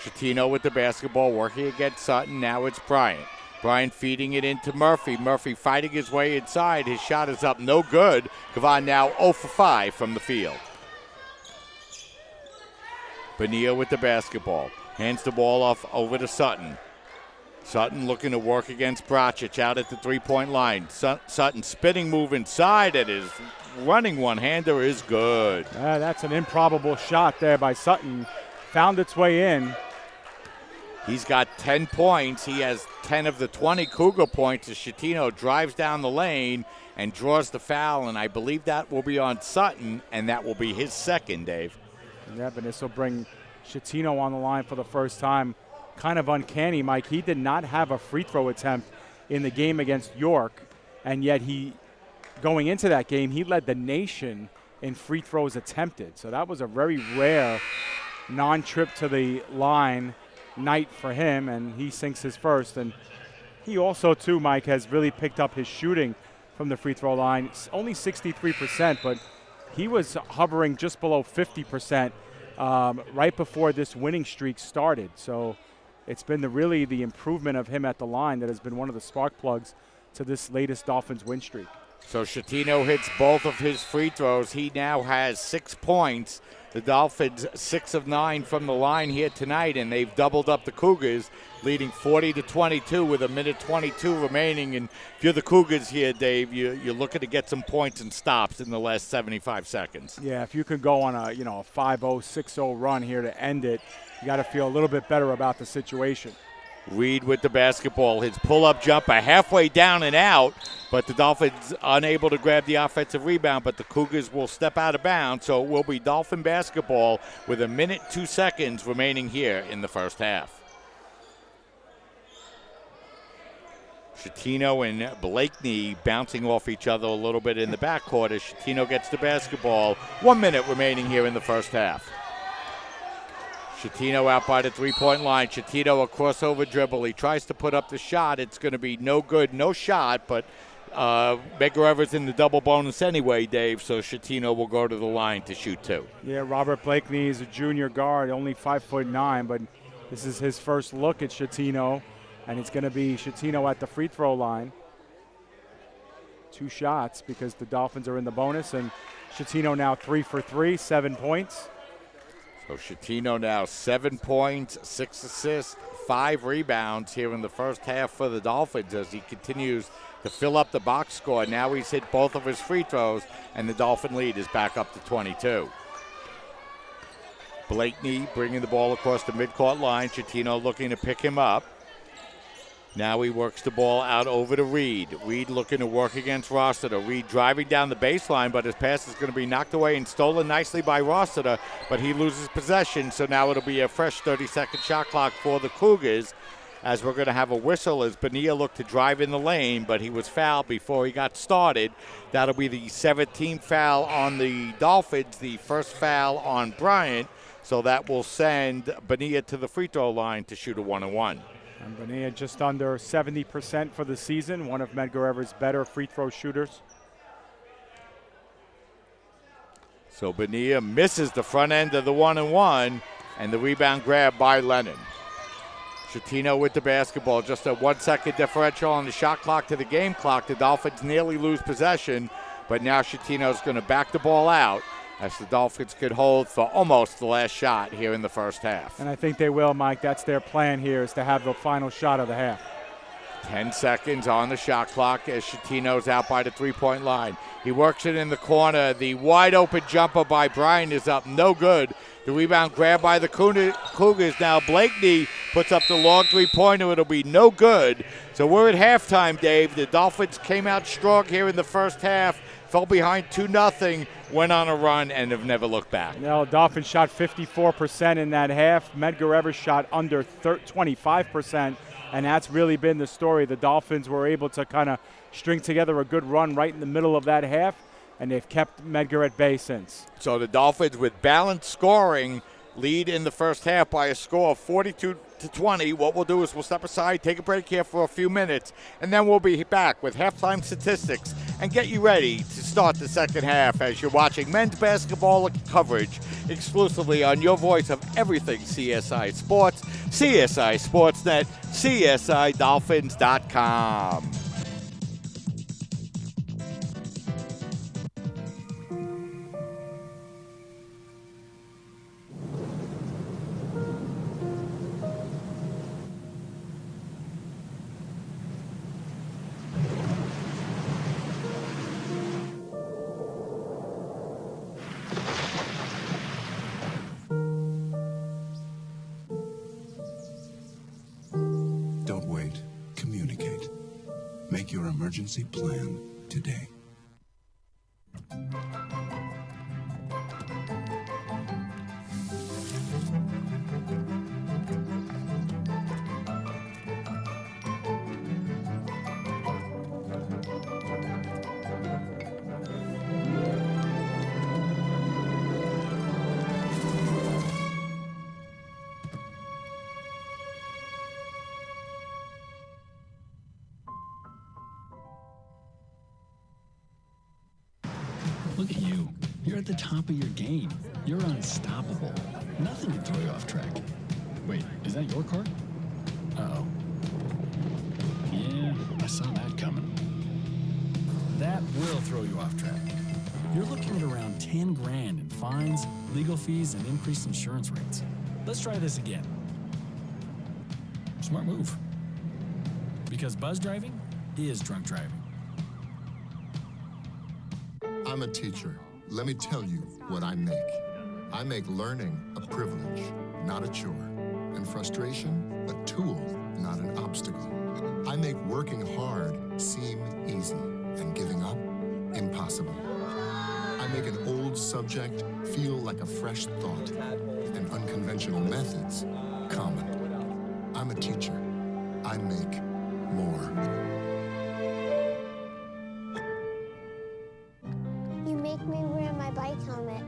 Chatino with the basketball working against Sutton. Now it's Bryant. Bryant feeding it into Murphy. Murphy fighting his way inside. His shot is up, no good. Gavon now 0 for 5 from the field. Bonilla with the basketball. Hands the ball off over to Sutton. Sutton looking to work against Bracic out at the three-point line. Sutton spinning move inside, and his running one-hander is good. That's an improbable shot there by Sutton. Found its way in. He's got 10 points. He has 10 of the 20 Cougar points as Schettino drives down the lane and draws the foul, and I believe that will be on Sutton, and that will be his second, Dave. Yeah, but this will bring Schettino on the line for the first time. Kind of uncanny, Mike. He did not have a free throw attempt in the game against York, and yet going into that game, he led the nation in free throws attempted. So that was a very rare non-trip to the line night for him, and he sinks his first. And he also, too, Mike, has really picked up his shooting from the free throw line. It's only 63%, but he was hovering just below 50% right before this winning streak started. So it's been really the improvement of him at the line that has been one of the spark plugs to this latest Dolphins win streak. So Schettino hits both of his free throws. He now has 6 points. The Dolphins 6 of 9 from the line here tonight, and they've doubled up the Cougars, leading 40-22 with a minute 22 remaining. And if you're the Cougars here, Dave, you're looking to get some points and stops in the last 75 seconds. Yeah, if you could go on a 5-0, 6-0 run here to end it, you got to feel a little bit better about the situation. Reed with the basketball. His pull-up jumper halfway down and out, but the Dolphins unable to grab the offensive rebound, but the Cougars will step out of bounds, so it will be Dolphin basketball with a minute 2 seconds remaining here in the first half. Schettino and Blakeney bouncing off each other a little bit in the backcourt as Schettino gets the basketball. 1 minute remaining here in the first half. Schettino out by the three-point line. Schettino a crossover dribble. He tries to put up the shot. It's going to be no good, no shot, but Medgar Evers in the double bonus anyway, Dave, so Schettino will go to the line to shoot 2. Yeah, Robert Blakeney is a junior guard, only 5'9", but this is his first look at Schettino, and it's going to be Schettino at the free throw line. 2 shots because the Dolphins are in the bonus, and Schettino now 3 for 3, 7 points. So Schettino now 7 points, 6 assists, 5 rebounds here in the first half for the Dolphins as he continues to fill up the box score. Now he's hit both of his free throws, and the Dolphin lead is back up to 22. Blakeney bringing the ball across the midcourt line. Schettino looking to pick him up. Now he works the ball out over to Reed. Reed looking to work against Rossiter. Reed driving down the baseline, but his pass is going to be knocked away and stolen nicely by Rossiter, but he loses possession, so now it'll be a fresh 30-second shot clock for the Cougars as we're going to have a whistle as Bonilla looked to drive in the lane, but he was fouled before he got started. That'll be the 17th foul on the Dolphins, the first foul on Bryant, so that will send Bonilla to the free throw line to shoot a 1-and-1. And Bonilla just under 70% for the season, one of Medgar Evers' better free throw shooters. So Bonilla misses the front end of the 1-and-1, and the rebound grab by Lennon. Schettino with the basketball, just a 1 second differential on the shot clock to the game clock. The Dolphins nearly lose possession, but now Schettino's going to back the ball out as the Dolphins could hold for almost the last shot here in the first half. And I think they will, Mike. That's their plan here, is to have the final shot of the half. 10 seconds on the shot clock as Schettino's out by the three-point line. He works it in the corner. The wide-open jumper by Bryant is up, no good. The rebound grab by the Cougars. Now Blakeney puts up the long three-pointer. It'll be no good. So we're at halftime, Dave. The Dolphins came out strong here in the first half, fell behind 2-0, went on a run, and have never looked back. Now, Dolphins shot 54% in that half. Medgar Evers shot under 25%, and that's really been the story. The Dolphins were able to kind of string together a good run right in the middle of that half, and they've kept Medgar at bay since. So the Dolphins with balanced scoring lead in the first half by a score of 42-20. What we'll do is we'll step aside, take a break here for a few minutes, and then we'll be back with halftime statistics and get you ready to start the second half as you're watching men's basketball coverage exclusively on your voice of everything CSI Sports, CSI Sportsnet, CSIDolphins.com. Don't wait. Communicate. Make your emergency plan today. Look at you. You're at the top of your game. You're unstoppable. Nothing can throw you off track. Wait, is that your car? Uh-oh. Yeah, I saw that coming. That will throw you off track. You're looking at around 10 grand in fines, legal fees, and increased insurance rates. Let's try this again. Smart move. Because buzz driving is drunk driving. I'm a teacher. Let me tell you what I make. I make learning a privilege, not a chore, and frustration a tool, not an obstacle. I make working hard seem easy and giving up impossible. I make an old subject feel like a fresh thought and unconventional methods common. I'm a teacher. I make more. You make me wear my bike helmet.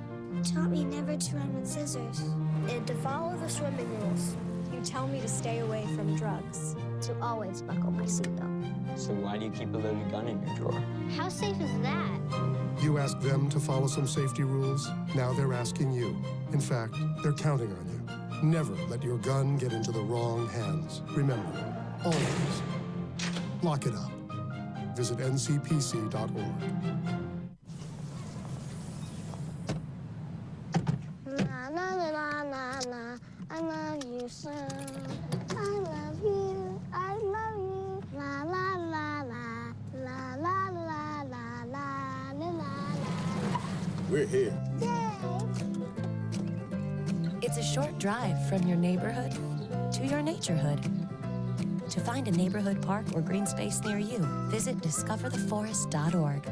Taught me never to run with scissors. And to follow the swimming rules. You tell me to stay away from drugs. To always buckle my seatbelt. So why do you keep a loaded gun in your drawer? How safe is that? You asked them to follow some safety rules. Now they're asking you. In fact, they're counting on you. Never let your gun get into the wrong hands. Remember, always lock it up. Visit ncpc.org. Na na na na na na. I love you so. I love you. I love you. La la la la. La la la la la la la. We're here. Yay! It's a short drive from your neighborhood to your naturehood. To find a neighborhood park or green space near you, visit discovertheforest.org.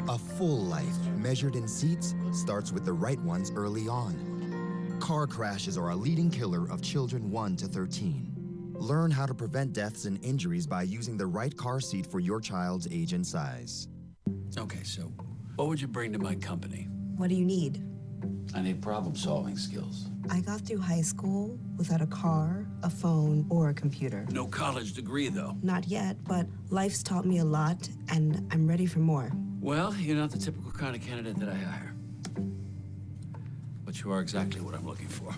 A full life measured in seats starts with the right ones early on. Car crashes are a leading killer of children 1 to 13. Learn how to prevent deaths and injuries by using the right car seat for your child's age and size. Okay, so what would you bring to my company? What do you need? I need problem-solving skills. I got through high school without a car, a phone, or a computer. No college degree, though. Not yet, but life's taught me a lot, and I'm ready for more. Well, you're not the typical kind of candidate that I hire. But you are exactly what I'm looking for.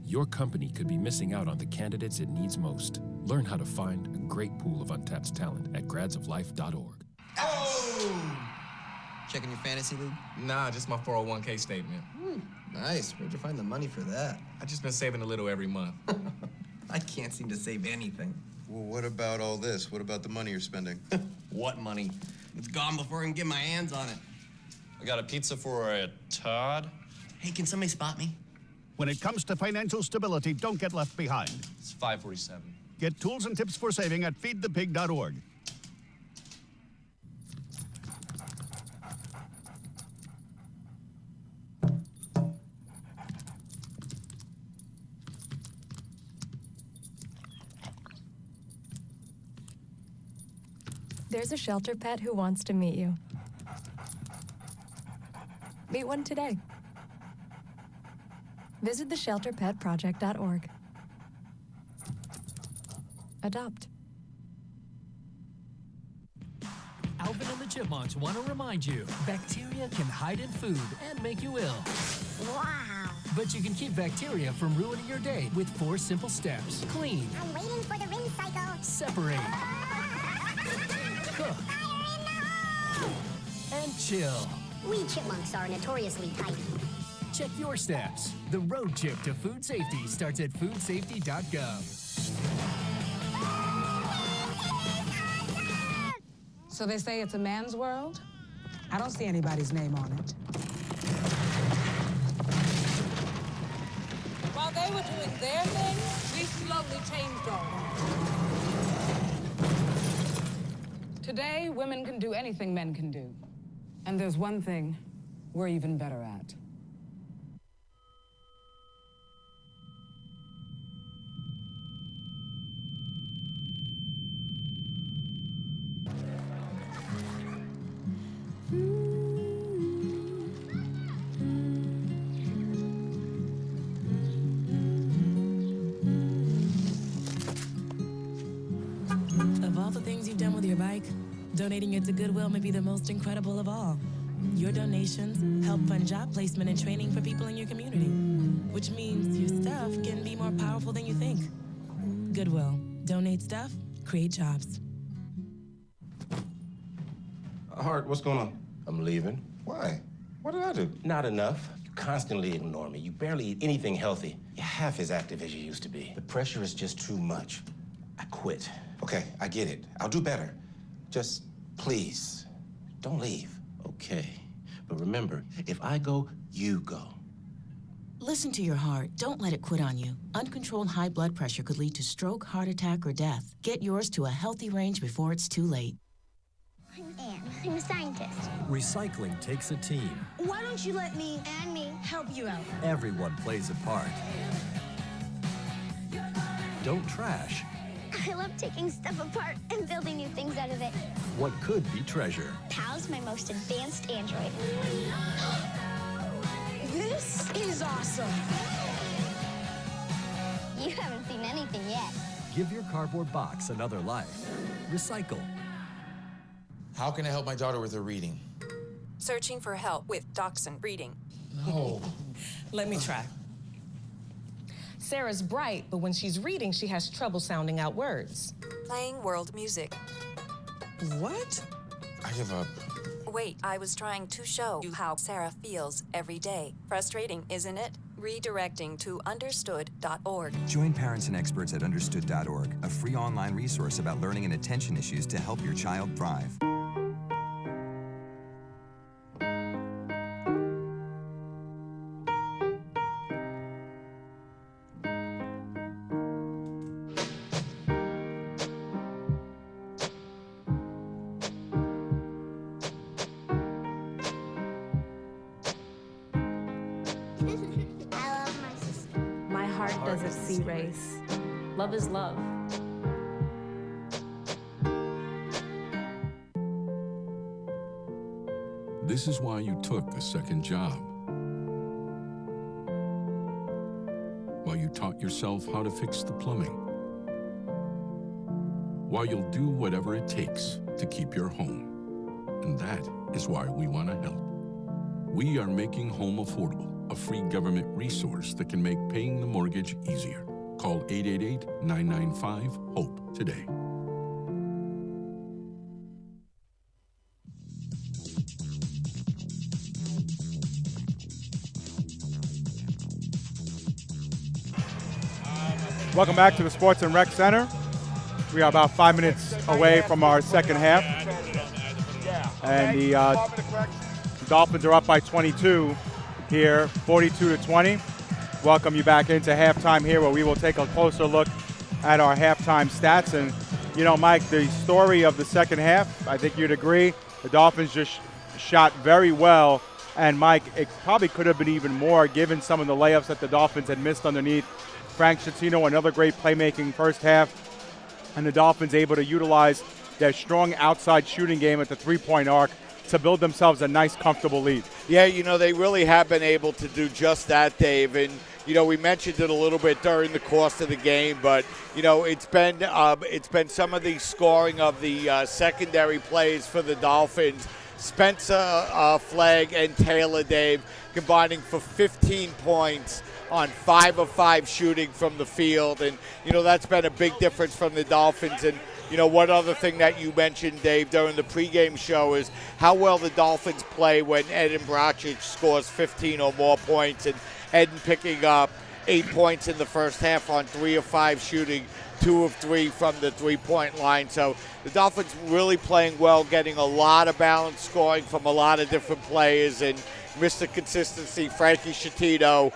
Your company could be missing out on the candidates it needs most. Learn how to find a great pool of untapped talent at gradsoflife.org. Oh! Checking your fantasy league? Nah, just my 401k statement. Nice. Where'd you find the money for that? I just been saving a little every month. I can't seem to save anything. Well, what about all this? What about the money you're spending? What money? It's gone before I can get my hands on it. I got a pizza for a Todd. Hey, can somebody spot me? When it comes to financial stability, don't get left behind. It's 547. Get tools and tips for saving at feedthepig.org. There's a shelter pet who wants to meet you. Meet one today. Visit theshelterpetproject.org. Adopt. Alvin and the Chipmunks want to remind you, bacteria can hide in food and make you ill. Wow. But you can keep bacteria from ruining your day with 4 simple steps. Clean. I'm waiting for the rinse cycle. Separate. Cook. And chill. We chipmunks are notoriously tight. Check your steps. The road trip to food safety starts at foodsafety.gov. So they say it's a man's world? I don't see anybody's name on it. While they were doing their thing, we slowly changed all. Today, women can do anything men can do. And there's one thing we're even better at. Of all the things you've done with your bike, donating it to Goodwill may be the most incredible of all. Your donations help fund job placement and training for people in your community, which means your stuff can be more powerful than you think. Goodwill. Donate stuff, create jobs. Hart, what's going on? I'm leaving. Why? What did I do? Not enough. You constantly ignore me. You barely eat anything healthy. You're half as active as you used to be. The pressure is just too much. I quit. Okay, I get it. I'll do better. Just, please, don't leave. Okay, but remember, if I go, you go. Listen to your heart. Don't let it quit on you. Uncontrolled high blood pressure could lead to stroke, heart attack, or death. Get yours to a healthy range before it's too late. I'm Anne. I'm a scientist. Recycling takes a team. Why don't you let me And me. help you out? Everyone plays a part. Don't trash I love taking stuff apart and building new things out of it. what could be treasure. Pal's my most advanced android. This is awesome. You haven't seen anything yet. Give your cardboard box another life. Recycle. How can I help my daughter with her reading? Searching for help with Dachshund breeding. No. Let me try. Sarah's bright, but when she's reading, she has trouble sounding out words. Playing world music. What? I give up. Wait, I was trying to show you how Sarah feels every day. Frustrating, isn't it? Redirecting to understood.org. Join parents and experts at understood.org, a free online resource about learning and attention issues to help your child thrive. I love my sister. My heart doesn't see race. Love is love. This is why you took a second job. While you taught yourself how to fix the plumbing. While you'll do whatever it takes to keep your home. And that is why we want to help. We are making home affordable, a free government resource that can make paying the mortgage easier. Call 888-995-HOPE today. Welcome back to the Sports and Rec Center. We are about 5 minutes away from our second half. And the Dolphins are up by 22 here, 42-20. Welcome you back into halftime here, where we will take a closer look at our halftime stats. And, you know, Mike, the story of the second half, I think you'd agree, the Dolphins just shot very well. And, Mike, it probably could have been even more given some of the layups that the Dolphins had missed underneath. Frank Schettino, another great playmaking first half. And the Dolphins able to utilize their strong outside shooting game at the three-point arc to build themselves a nice, comfortable lead. Yeah, they really have been able to do just that, Dave. And, we mentioned it a little bit during the course of the game, but, it's been some of the scoring of the secondary plays for the Dolphins. Spencer Flagg and Taylor, Dave, combining for 15 points on 5 of 5 shooting from the field. And, that's been a big difference from the Dolphins. And, one other thing that you mentioned, Dave, during the pregame show is how well the Dolphins play when Eden Brocic scores 15 or more points. And Eden picking up 8 points in the first half on 3 of 5 shooting, 2 of 3 from the three-point line. So the Dolphins really playing well, getting a lot of balanced scoring from a lot of different players. And Mr. Consistency, Frankie Scittino,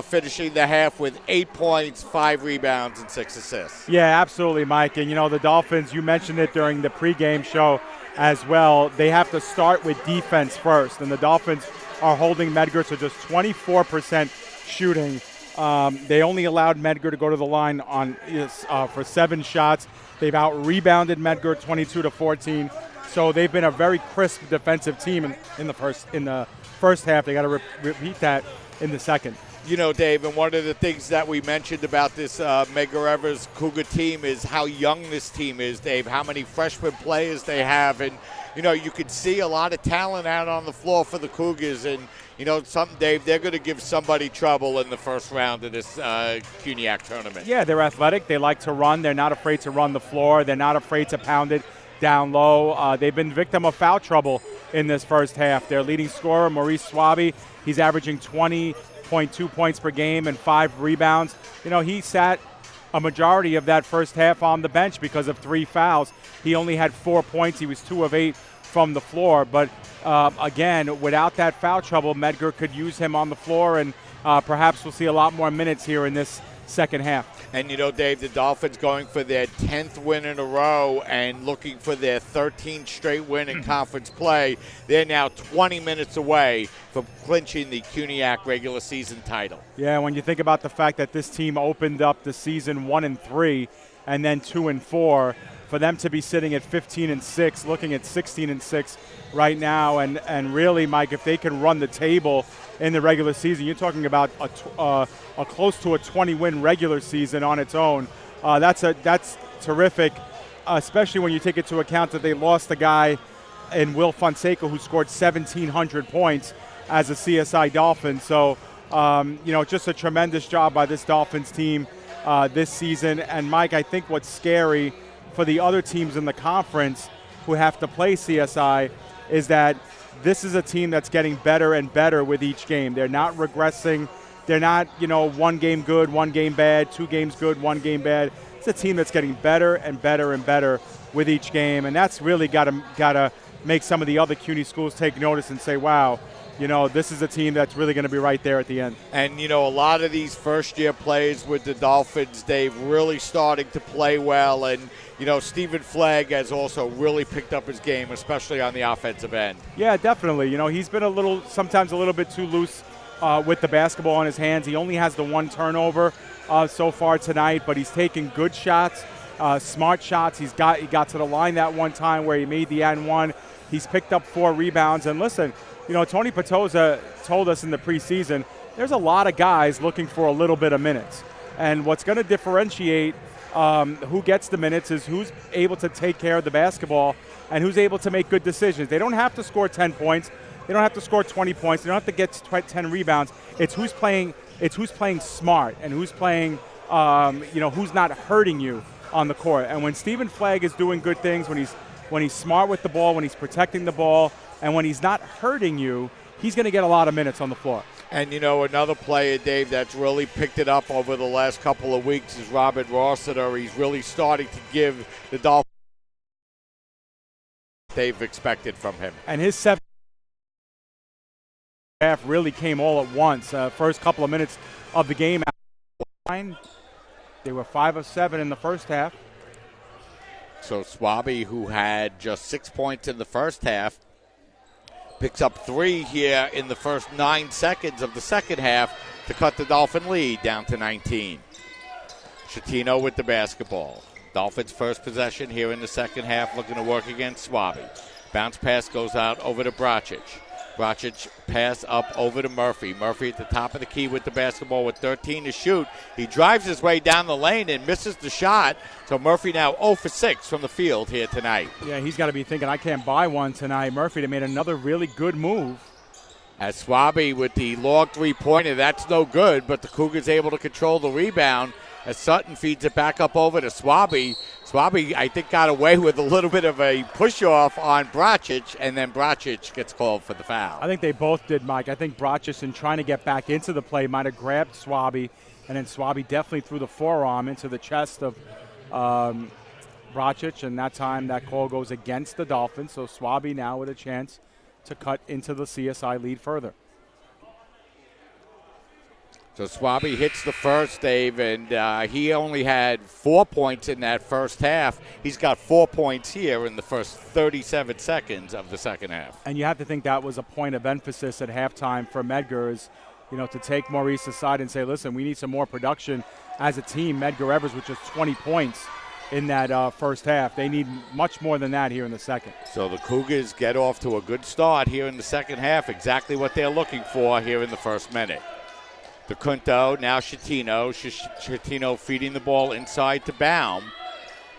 finishing the half with 8 points, 5 rebounds, and 6 assists. Yeah, absolutely, Mike. And, the Dolphins, you mentioned it during the pregame show as well. They have to start with defense first. And the Dolphins are holding Medgar to just 24% shooting. They only allowed Medgar to go to the line for 7 shots. They've out-rebounded Medgar 22-14. So they've been a very crisp defensive team in the first half. They got to repeat that in the second. Dave, and one of the things that we mentioned about this Medgar Evers Cougar team is how young this team is, Dave, how many freshman players they have. And, you could see a lot of talent out on the floor for the Cougars. And, something, Dave, they're going to give somebody trouble in the first round of this CUNYAC tournament. Yeah, they're athletic. They like to run. They're not afraid to run the floor. They're not afraid to pound it down low. They've been victim of foul trouble in this first half. Their leading scorer, Maurice Swaby, he's averaging 20.2 points per game and 5 rebounds. He sat a majority of that first half on the bench because of 3 fouls. He only had 4 points. He was 2 of 8 from the floor. But again, without that foul trouble, Medgar could use him on the floor, and perhaps we'll see a lot more minutes here in this second half. And, Dave, the Dolphins going for their 10th win in a row and looking for their 13th straight win in conference play. They're now 20 minutes away from clinching the CUNYAC regular season title. Yeah, when you think about the fact that this team opened up the season 1-3 and then 2-4, for them to be sitting at 15-6, looking at 16-6 right now, and really, Mike, if they can run the table in the regular season, you're talking about a close to a 20-win regular season on its own. That's terrific, especially when you take into account that they lost a guy in Will Fonseca who scored 1,700 points as a CSI Dolphin. So, just a tremendous job by this Dolphins team this season. And, Mike, I think what's scary for the other teams in the conference who have to play CSI is that this is a team that's getting better and better with each game. They're not regressing. They're not, 1 game good, 1 game bad, 2 games good, 1 game bad. It's a team that's getting better and better and better with each game, and that's really got to make some of the other CUNY schools take notice and say, wow, this is a team that's really going to be right there at the end. And, a lot of these first-year players with the Dolphins, Dave, really starting to play well. And, Stephen Flagg has also really picked up his game, especially on the offensive end. Yeah, definitely. He's been sometimes a little bit too loose with the basketball in his hands. He only has the 1 turnover so far tonight, but he's taking good shots, smart shots. He got to the line that one time where he made the N1. He's picked up 4 rebounds. And listen, Tony Petoza told us in the preseason, there's a lot of guys looking for a little bit of minutes. And what's going to differentiate who gets the minutes is who's able to take care of the basketball and who's able to make good decisions. They don't have to score 10 points. They don't have to score 20 points. They don't have to get 10 rebounds. It's who's playing smart and who's playing, who's not hurting you on the court. And when Stephen Flagg is doing good things, when he's smart with the ball, when he's protecting the ball, and when he's not hurting you, he's going to get a lot of minutes on the floor. And, another player, Dave, that's really picked it up over the last couple of weeks is Robert Rossiter. He's really starting to give the Dolphins what they've expected from him. And his 7th half really came all at once. First couple of minutes of the game, they were 5 of 7 in the first half. So Swaby, who had just 6 points in the first half, picks up 3 here in the first 9 seconds of the second half to cut the Dolphin lead down to 19. Scittino with the basketball. Dolphins' first possession here in the second half, looking to work against Swaby. Bounce pass goes out over to Bracic. Bracic pass up over to Murphy. Murphy at the top of the key with the basketball with 13 to shoot. He drives his way down the lane and misses the shot. So Murphy now 0 for 6 from the field here tonight. Yeah, he's got to be thinking, I can't buy one tonight. Murphy made another really good move. As Swaby with the long three-pointer, that's no good, but the Cougars able to control the rebound as Sutton feeds it back up over to Swaby. Swaby, I think, got away with a little bit of a push-off on Bracic, and then Bracic gets called for the foul. I think they both did, Mike. I think Bracic, in trying to get back into the play, might have grabbed Swaby, and then Swaby definitely threw the forearm into the chest of Bracic, and that time that call goes against the Dolphins, so Swaby now with a chance to cut into the CSI lead further. So Swaby hits the first, Dave, and he only had 4 points in that first half. He's got 4 points here in the first 37 seconds of the second half. And you have to think that was a point of emphasis at halftime for Medgar, is, to take Maurice aside and say, listen, we need some more production as a team. Medgar Evers with just 20 points in that first half. They need much more than that here in the second. So the Cougars get off to a good start here in the second half, exactly what they're looking for here in the first minute. DeCunto, now Schettino. Schettino feeding the ball inside to Baum.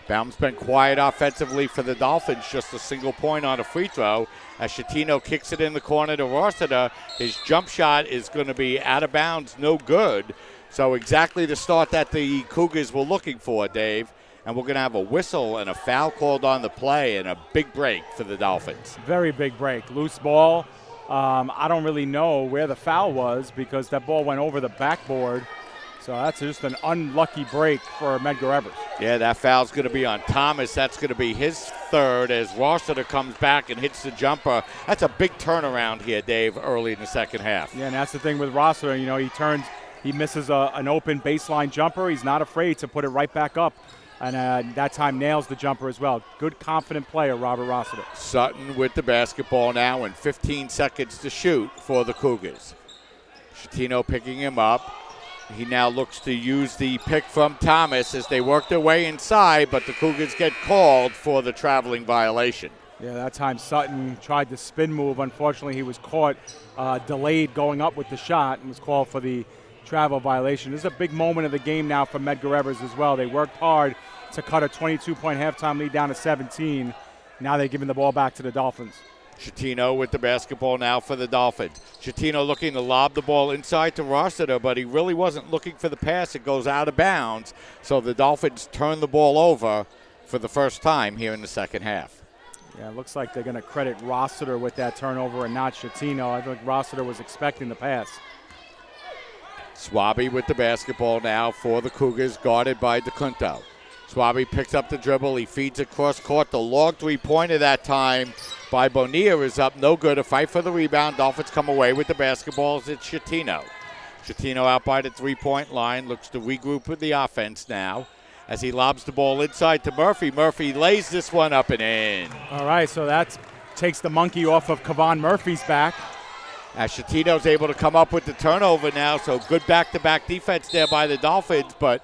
Baum's been quiet offensively for the Dolphins, just a single point on a free throw. As Schettino kicks it in the corner to Rossiter, his jump shot is going to be out of bounds, no good. So exactly the start that the Cougars were looking for, Dave. And we're going to have a whistle and a foul called on the play and a big break for the Dolphins. Very big break. Loose ball. I don't really know where the foul was because that ball went over the backboard. So that's just an unlucky break for Medgar Evers. Yeah, that foul's going to be on Thomas. That's going to be his third as Rossiter comes back and hits the jumper. That's a big turnaround here, Dave, early in the second half. Yeah, and that's the thing with Rossiter. He misses an open baseline jumper. He's not afraid to put it right back up. And that time nails the jumper as well. Good, confident player, Robert Rossiter. Sutton with the basketball now and 15 seconds to shoot for the Cougars. Schettino picking him up. He now looks to use the pick from Thomas as they work their way inside, but the Cougars get called for the traveling violation. Yeah, that time Sutton tried the spin move. Unfortunately, he was caught delayed going up with the shot and was called for the travel violation. This is a big moment of the game now for Medgar Evers as well. They worked hard to cut a 22-point halftime lead down to 17. Now they're giving the ball back to the Dolphins. Schettino with the basketball now for the Dolphins. Schettino looking to lob the ball inside to Rossiter, but he really wasn't looking for the pass. It goes out of bounds. So the Dolphins turn the ball over for the first time here in the second half. Yeah, it looks like they're going to credit Rossiter with that turnover and not Schettino. I think Rossiter was expecting the pass. Swaby with the basketball now for the Cougars, guarded by DeCunto. Swaby picks up the dribble. He feeds it cross court. The long three-pointer that time by Bonilla is up. No good. A fight for the rebound. Dolphins come away with the basketball. It's Schettino. Schettino out by the three-point line. Looks to regroup with the offense now as he lobs the ball inside to Murphy. Murphy lays this one up and in. All right, so that takes the monkey off of Kevon Murphy's back. As Schettino's able to come up with the turnover now, so good back-to-back defense there by the Dolphins, but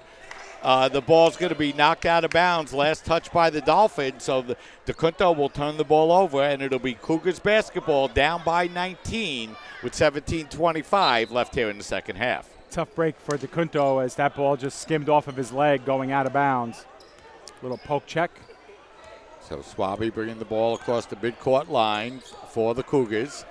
the ball's going to be knocked out of bounds. Last touch by the Dolphins, so DeCunto will turn the ball over, and it'll be Cougars basketball down by 19 with 17:25 left here in the second half. Tough break for DeCunto as that ball just skimmed off of his leg going out of bounds. Little poke check. So Swaby bringing the ball across the midcourt line for the Cougars.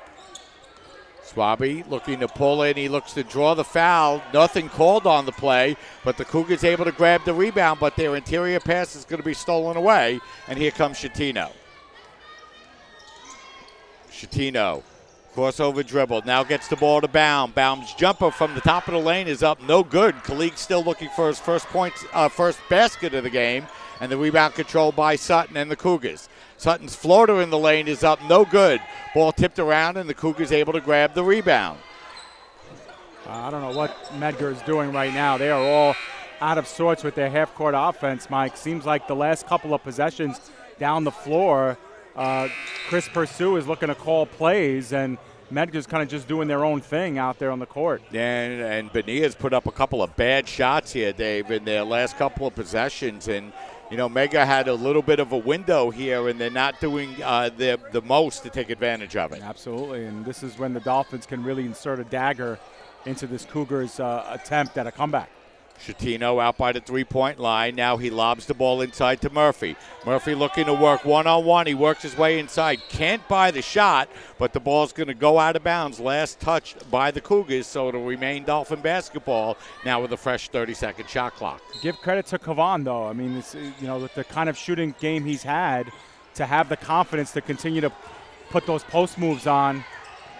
Swaby looking to pull in. He looks to draw the foul. Nothing called on the play, but the Cougars able to grab the rebound, but their interior pass is going to be stolen away, and here comes Schettino. Schettino, crossover dribble, now gets the ball to Baum. Baum's jumper from the top of the lane is up, no good. Khalid still looking for his first basket of the game, and the rebound controlled by Sutton and the Cougars. Sutton's floater in the lane is up, no good. Ball tipped around, and the Cougars able to grab the rebound. I don't know what Medgar is doing right now. They are all out of sorts with their half-court offense, Mike. Seems like the last couple of possessions down the floor, Chris Pursue is looking to call plays, and Medgar's kind of just doing their own thing out there on the court. And Bonilla's put up a couple of bad shots here, Dave, in their last couple of possessions, and Medgar had a little bit of a window here, and they're not doing the most to take advantage of it. Absolutely, and this is when the Dolphins can really insert a dagger into this Cougars' attempt at a comeback. Schettino out by the three-point line. Now he lobs the ball inside to Murphy. Murphy looking to work one-on-one. He works his way inside. Can't buy the shot, but the ball's going to go out of bounds. Last touched by the Cougars, so it'll remain Dolphin basketball now with a fresh 30-second shot clock. Give credit to Kavan, though. I mean, it's, with the kind of shooting game he's had, to have the confidence to continue to put those post moves on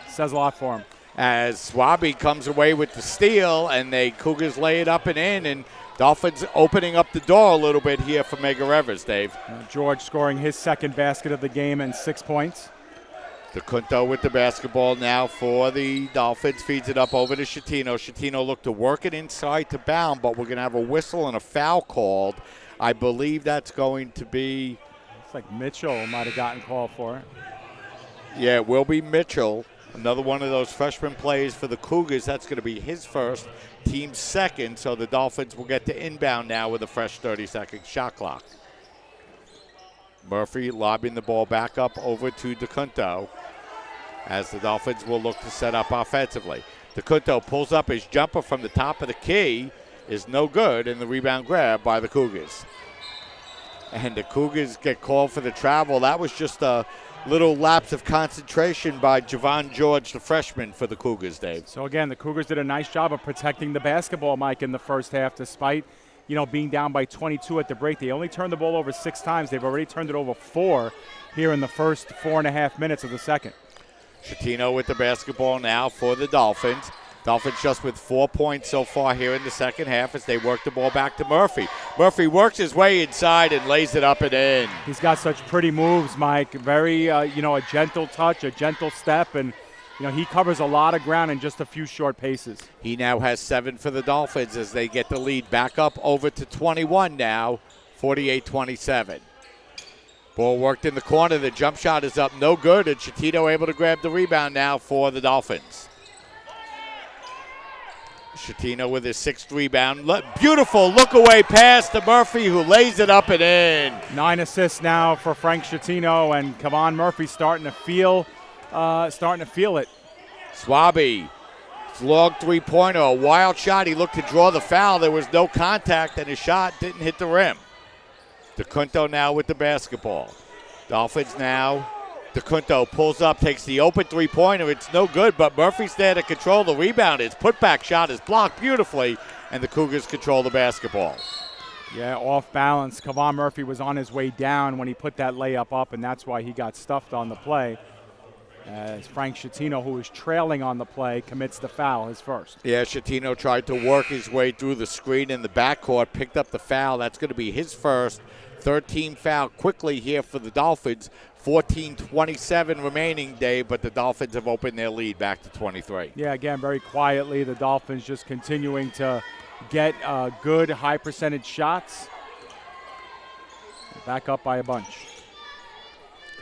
says a lot for him. As Swaby comes away with the steal, and the Cougars lay it up and in, and Dolphins opening up the door a little bit here for Medgar Evers, Dave. George scoring his second basket of the game and 6 points. DeCunto with the basketball now for the Dolphins. Feeds it up over to Schettino. Schettino looked to work it inside to Bound, but we're going to have a whistle and a foul called. I believe that's going to be... It's like Mitchell might have gotten called for it. Yeah, it will be Mitchell. Another one of those freshman plays for the Cougars. That's going to be his first, team's second. So the Dolphins will get to inbound now with a fresh 30-second shot clock. Murphy lobbing the ball back up over to DeCunto as the Dolphins will look to set up offensively. DeCunto pulls up his jumper from the top of the key. Is no good, and the rebound grab by the Cougars. And the Cougars get called for the travel. That was just a little lapse of concentration by Javon George, the freshman for the Cougars, Dave. So, again, the Cougars did a nice job of protecting the basketball, Mike, in the first half, despite, being down by 22 at the break. They only turned the ball over 6 times. They've already turned it over 4 here in the first 4.5 minutes of the second. Schettino with the basketball now for the Dolphins. Dolphins just with 4 points so far here in the second half as they work the ball back to Murphy. Murphy works his way inside and lays it up and in. He's got such pretty moves, Mike. Very, a gentle touch, a gentle step, and, he covers a lot of ground in just a few short paces. He now has 7 for the Dolphins as they get the lead back up over to 21 now, 48-27. Ball worked in the corner. The jump shot is up, no good, and Schettino able to grab the rebound now for the Dolphins. Schettino with his 6th rebound. Beautiful look-away pass to Murphy, who lays it up and in. 9 assists now for Frank Schettino, and Kavan Murphy starting to feel it. Swaby, long three-pointer, a wild shot. He looked to draw the foul. There was no contact, and his shot didn't hit the rim. DeCunto now with the basketball. Dolphins now. DeCunto pulls up, takes the open three-pointer. It's no good, but Murphy's there to control the rebound. His putback shot is blocked beautifully, and the Cougars control the basketball. Yeah, off balance. Kavan Murphy was on his way down when he put that layup up, and that's why he got stuffed on the play. As Frank Schettino, who was trailing on the play, commits the foul, his first. Yeah, Schettino tried to work his way through the screen in the backcourt, picked up the foul. That's going to be his first. 13 foul quickly here for the Dolphins. 14:27 remaining, Dave, but the Dolphins have opened their lead back to 23. Yeah, again, very quietly, the Dolphins just continuing to get good high percentage shots. Back up by a bunch.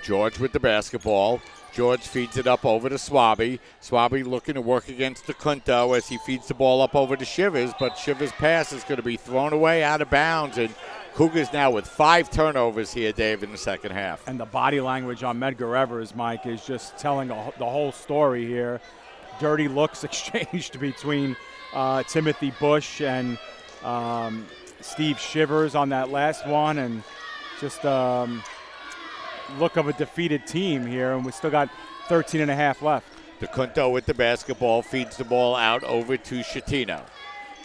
George with the basketball. George feeds it up over to Swaby. Swaby looking to work against DeCunto as he feeds the ball up over to Shivers, but Shivers' pass is going to be thrown away out of bounds, and Cougars now with 5 turnovers here, Dave, in the second half. And the body language on Medgar Evers, Mike, is just telling the whole story here. Dirty looks exchanged between Timothy Bush and Steve Shivers on that last one, and just look of a defeated team here, and we still got 13 and a half left. DeCunto with the basketball feeds the ball out over to Schettino.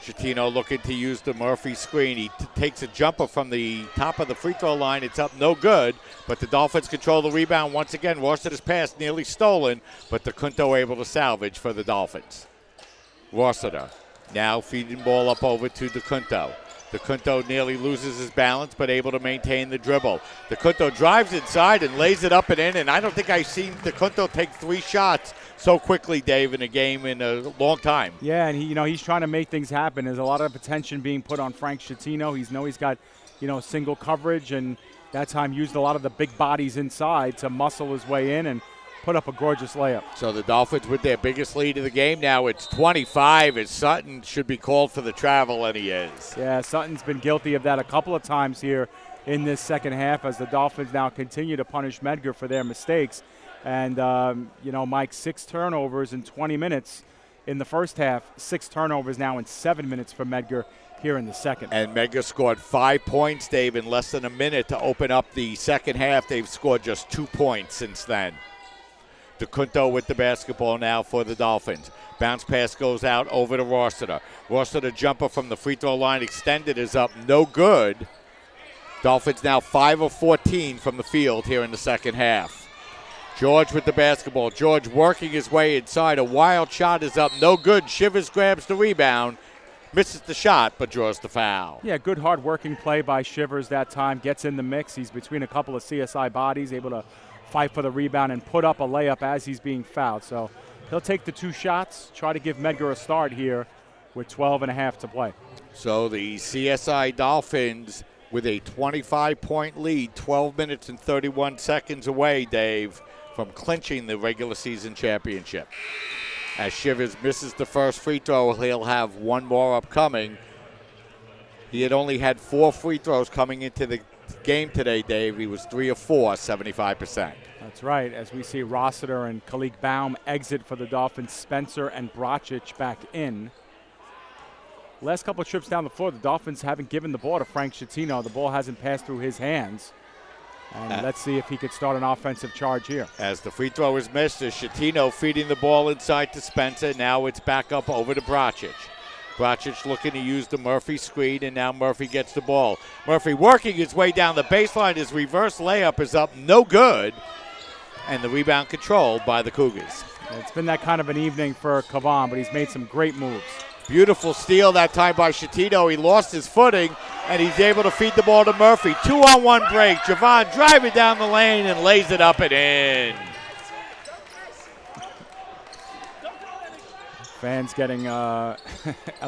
Schettino looking to use the Murphy screen. He takes a jumper from the top of the free throw line. It's up, no good, but the Dolphins control the rebound once again. Rossiter's pass nearly stolen, but DeCunto able to salvage for the Dolphins. Rossiter now feeding ball up over to DeCunto. DeCunto nearly loses his balance, but able to maintain the dribble. DeCunto drives inside and lays it up and in, and I don't think I've seen DeCunto take 3 shots so quickly, Dave, in a game in a long time. Yeah, and he's trying to make things happen. There's a lot of attention being put on Frank Schettino. He's got, single coverage, and that time used a lot of the big bodies inside to muscle his way in and put up a gorgeous layup. So the Dolphins with their biggest lead of the game now. It's 25 as Sutton should be called for the travel, and he is. Yeah, Sutton's been guilty of that a couple of times here in this second half as the Dolphins now continue to punish Medgar for their mistakes. And, Mike, 6 turnovers in 20 minutes in the first half, 6 turnovers now in 7 minutes for Medgar here in the second. And Medgar scored 5 points, Dave, in less than a minute to open up the second half. They've scored just 2 points since then. DeCunto with the basketball now for the Dolphins. Bounce pass goes out over to Rossiter. Rossiter jumper from the free throw line extended is up, no good. Dolphins now 5 of 14 from the field here in the second half. George with the basketball. George working his way inside. A wild shot is up, no good. Shivers grabs the rebound. Misses the shot, but draws the foul. Yeah, good hard-working play by Shivers that time. Gets in the mix. He's between a couple of CSI bodies, able to fight for the rebound and put up a layup as he's being fouled. So he'll take the 2 shots, try to give Medgar a start here with 12 and a half to play. So the CSI Dolphins with a 25-point lead, 12 minutes and 31 seconds away, Dave, from clinching the regular season championship. As Shivers misses the first free throw, he'll have 1 more upcoming. He had only had 4 free throws coming into the game today, Dave. He was 3 of 4, 75%. That's right. As we see Rossiter and Kalik Baum exit for the Dolphins, Spencer and Brocic back in. Last couple of trips down the floor, the Dolphins haven't given the ball to Frank Schettino. The ball hasn't passed through his hands. And let's see if he could start an offensive charge here. As the free throw is missed, is Schettino feeding the ball inside to Spencer. Now it's back up over to Brocic. Brocic looking to use the Murphy screen, and now Murphy gets the ball. Murphy working his way down the baseline. His reverse layup is up, no good. And the rebound controlled by the Cougars. It's been that kind of an evening for Kavan, but he's made some great moves. Beautiful steal that time by Schettino. He lost his footing, and he's able to feed the ball to Murphy. 2-on-1 break. Javon driving down the lane and lays it up and in. Fans getting a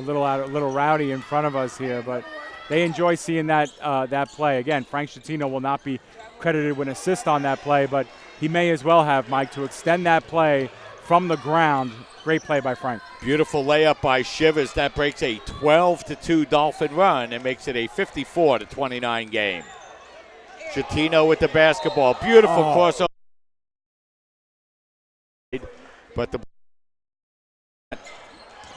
little rowdy in front of us here, but they enjoy seeing that play. Again, Frank Schettino will not be credited with an assist on that play, but he may as well have, Mike, to extend that play from the ground. Great play by Frank. Beautiful layup by Shivers. That breaks a 12-2 Dolphin run and makes it a 54-29 game. Schettino with the basketball. Beautiful crossover. But the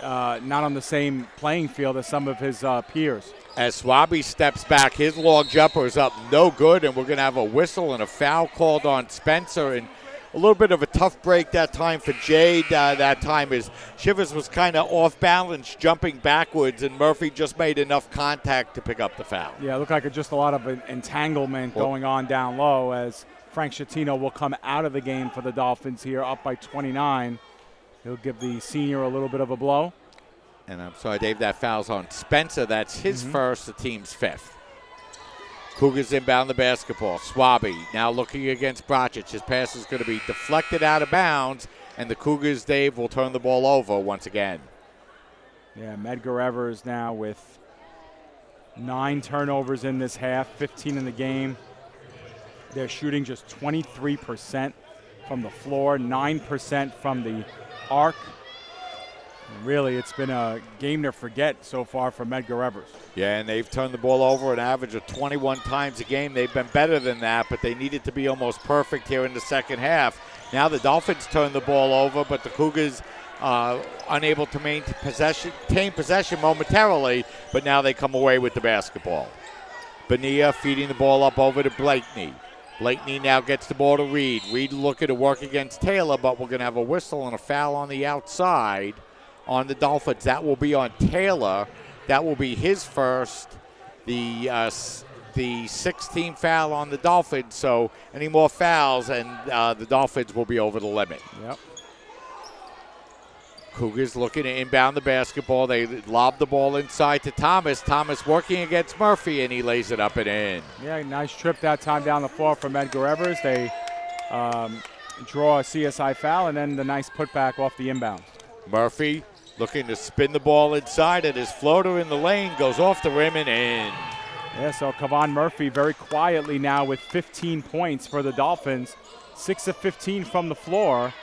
not on the same playing field as some of his peers. As Swaby steps back, his long jumper is up, no good, and we're going to have a whistle and a foul called on Spencer. And a little bit of a tough break that time for Jade. That time is Shivers was kind of off balance, jumping backwards, and Murphy just made enough contact to pick up the foul. Yeah, it looked like just a lot of entanglement going on down low as Frank Schettino will come out of the game for the Dolphins here, up by 29. He'll give the senior a little bit of a blow. And I'm sorry, Dave, that foul's on Spencer. That's his first, the team's 5th. Cougars inbound the basketball. Swaby now looking against Brocic. His pass is going to be deflected out of bounds, and the Cougars, Dave, will turn the ball over once again. Yeah, Medgar Evers now with 9 turnovers in this half, 15 in the game. They're shooting just 23% from the floor, 9% from the arc. And really, it's been a game to forget so far for Medgar Evers. Yeah, and they've turned the ball over an average of 21 times a game. They've been better than that, but they needed to be almost perfect here in the second half. Now the Dolphins turn the ball over, but the Cougars unable to maintain possession momentarily, but now they come away with the basketball. Bonilla feeding the ball up over to Blakeney. Blakeney now gets the ball to Reed. Reed looking to work against Taylor, but we're going to have a whistle and a foul on the outside on the Dolphins. That will be on Taylor. That will be his first, the 16th foul on the Dolphins. So any more fouls, and the Dolphins will be over the limit. Yep. Cougars looking to inbound the basketball. They lob the ball inside to Thomas. Thomas working against Murphy, and he lays it up and in. Yeah, nice trip that time down the floor from Medgar Evers. They draw a CSI foul, and then the nice putback off the inbound. Murphy looking to spin the ball inside, and his floater in the lane goes off the rim and in. Yeah, so Kavan Murphy very quietly now with 15 points for the Dolphins. 6 of 15 from the floor.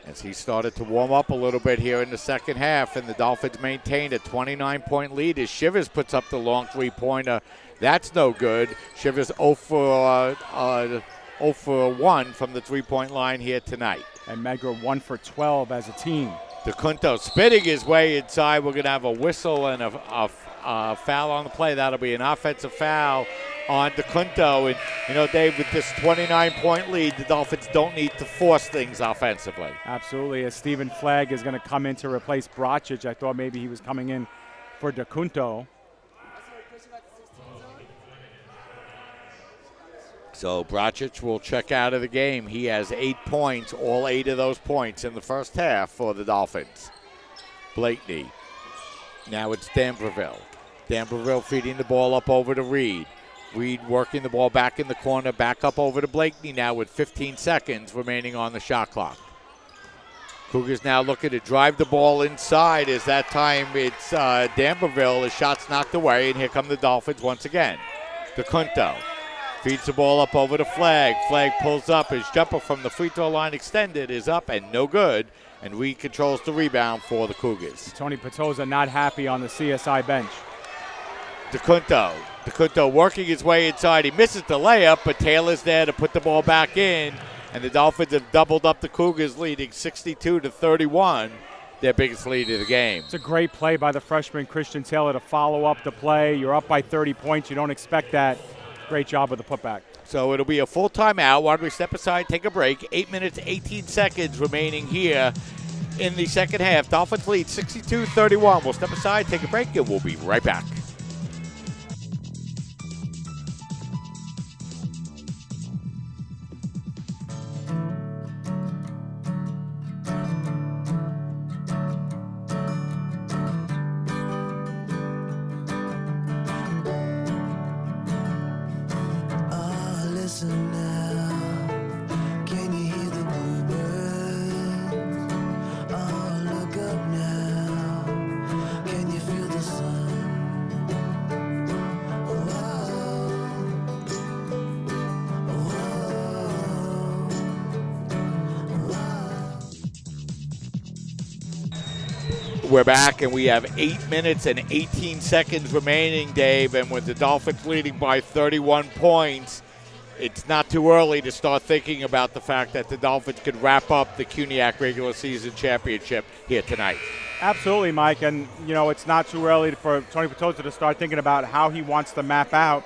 as he started to warm up a little bit here in the second half, and the Dolphins maintained a 29-point lead as Shivers puts up the long three-pointer. That's no good. Shivers 0 for 1 from the three-point line here tonight. And Medgar 1 for 12 as a team. DeCunto spinning his way inside. We're going to have a whistle and a foul on the play. That'll be an offensive foul on DeCunto. And, you know, Dave, with this 29-point lead, the Dolphins don't need to force things offensively. Absolutely. As Stephen Flagg is going to come in to replace Brocic. I thought maybe he was coming in for DeCunto. So Brocic will check out of the game. He has 8 points, all 8 of those points in the first half for the Dolphins. Blakeney. Now it's D'Ambreville. D'Ambreville feeding the ball up over to Reed. Reed working the ball back in the corner, back up over to Blakeney now with 15 seconds remaining on the shot clock. Cougars now looking to drive the ball inside as that time it's D'Ambreville. His shot's knocked away, and here come the Dolphins once again. DeCunto feeds the ball up over to Flagg. Flagg pulls up. His jumper from the free throw line extended is up and no good. And Reed controls the rebound for the Cougars. Tony Petoza not happy on the CSI bench. DeCunto working his way inside. He misses the layup, but Taylor's there to put the ball back in. And the Dolphins have doubled up the Cougars, leading 62-31, their biggest lead of the game. It's a great play by the freshman Christian Taylor to follow up the play. You're up by 30 points. You don't expect that. Great job with the putback. So it'll be a full timeout. Why don't we step aside, take a break. 8 minutes, 18 seconds remaining here in the second half. Dolphins lead 62-31. We'll step aside, take a break, and we'll be right back. Listen now, can you hear the bluebirds? Oh, look up now, can you feel the sun? We're back, and we have 8 minutes and 18 seconds remaining, Dave, and with the Dolphins leading by 31 points, it's not too early to start thinking about the fact that the Dolphins could wrap up the CUNYAC regular season championship here tonight. Absolutely, Mike, and you know it's not too early for Tony Petoza to start thinking about how he wants to map out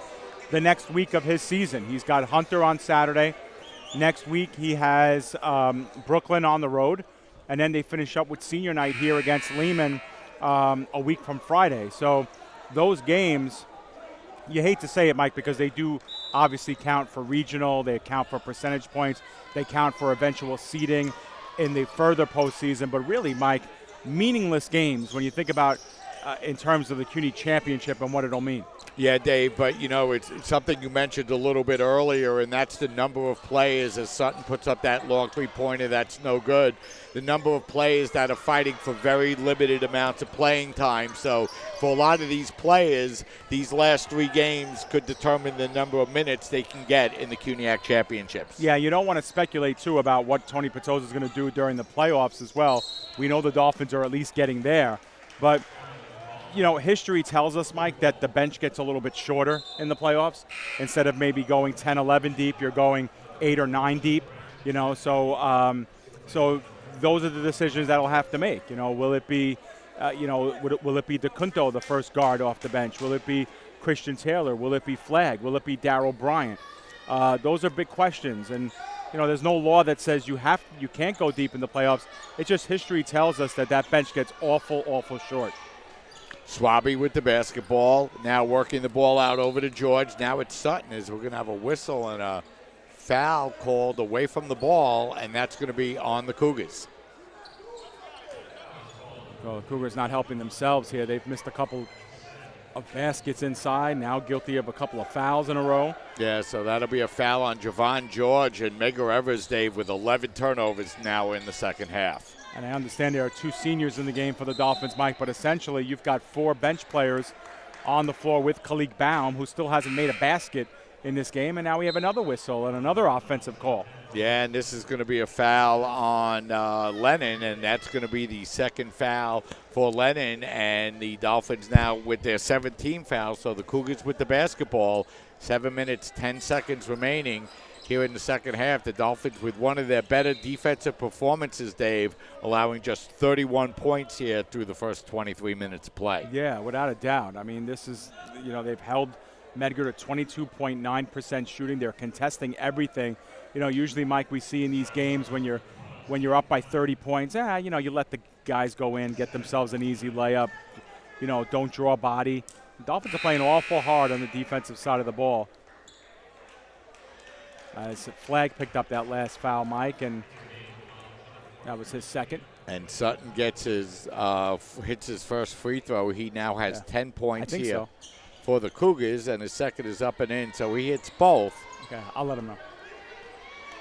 the next week of his season. He's got Hunter on Saturday. Next week he has Brooklyn on the road, and then they finish up with senior night here against Lehman a week from Friday. So those games, you hate to say it, Mike, because they do obviously count for regional, they count for percentage points, they count for eventual seeding in the further postseason. But really, Mike, meaningless games when you think about in terms of the CUNY championship and what it'll mean. Yeah, Dave, but, you know, it's something you mentioned a little bit earlier, and that's the number of players as Sutton puts up that long three-pointer that's no good. The number of players that are fighting for very limited amounts of playing time. So for a lot of these players, these last three games could determine the number of minutes they can get in the CUNYAC championships. Yeah, you don't want to speculate, too, about what Tony Petoza is going to do during the playoffs as well. We know the Dolphins are at least getting there. But you know, history tells us, Mike, that the bench gets a little bit shorter in the playoffs. Instead of maybe going 10, 11 deep, you're going 8 or 9 deep, you know. So so those are the decisions that will have to make. You know, will it be, will it be DeCunto, the first guard off the bench? Will it be Christian Taylor? Will it be Flagg? Will it be Darryl Bryant? Those are big questions. And, you know, there's no law that says you can't go deep in the playoffs. It's just history tells us that that bench gets awful, awful short. Swaby with the basketball, now working the ball out over to George. Now it's Sutton as we're going to have a whistle and a foul called away from the ball, and that's going to be on the Cougars. Well, the Cougars not helping themselves here. They've missed a couple of baskets inside, now guilty of a couple of fouls in a row. Yeah, so that'll be a foul on Javon George and Medgar Evers, Dave, with 11 turnovers now in the second half. And I understand there are 2 seniors in the game for the Dolphins, Mike, but essentially you've got 4 bench players on the floor with Khalid Baum, who still hasn't made a basket in this game, and now we have another whistle and another offensive call. Yeah, and this is going to be a foul on Lennon, and that's going to be the second foul for Lennon, and the Dolphins now with their 17th foul, so the Cougars with the basketball. 7 minutes, 10 seconds remaining here in the second half. The Dolphins with one of their better defensive performances, Dave, allowing just 31 points here through the first 23 minutes of play. Yeah, without a doubt. I mean, this is, they've held Medgar to 22.9% shooting. They're contesting everything. Usually, Mike, we see in these games when you're up by 30 points, you let the guys go in, get themselves an easy layup, don't draw body. The Dolphins are playing awful hard on the defensive side of the ball. As Flagg picked up that last foul, Mike, and that was his second. And Sutton gets hits his first free throw. He now has 10 points here for the Cougars, and his second is up and in, so he hits both. Okay, I'll let him know.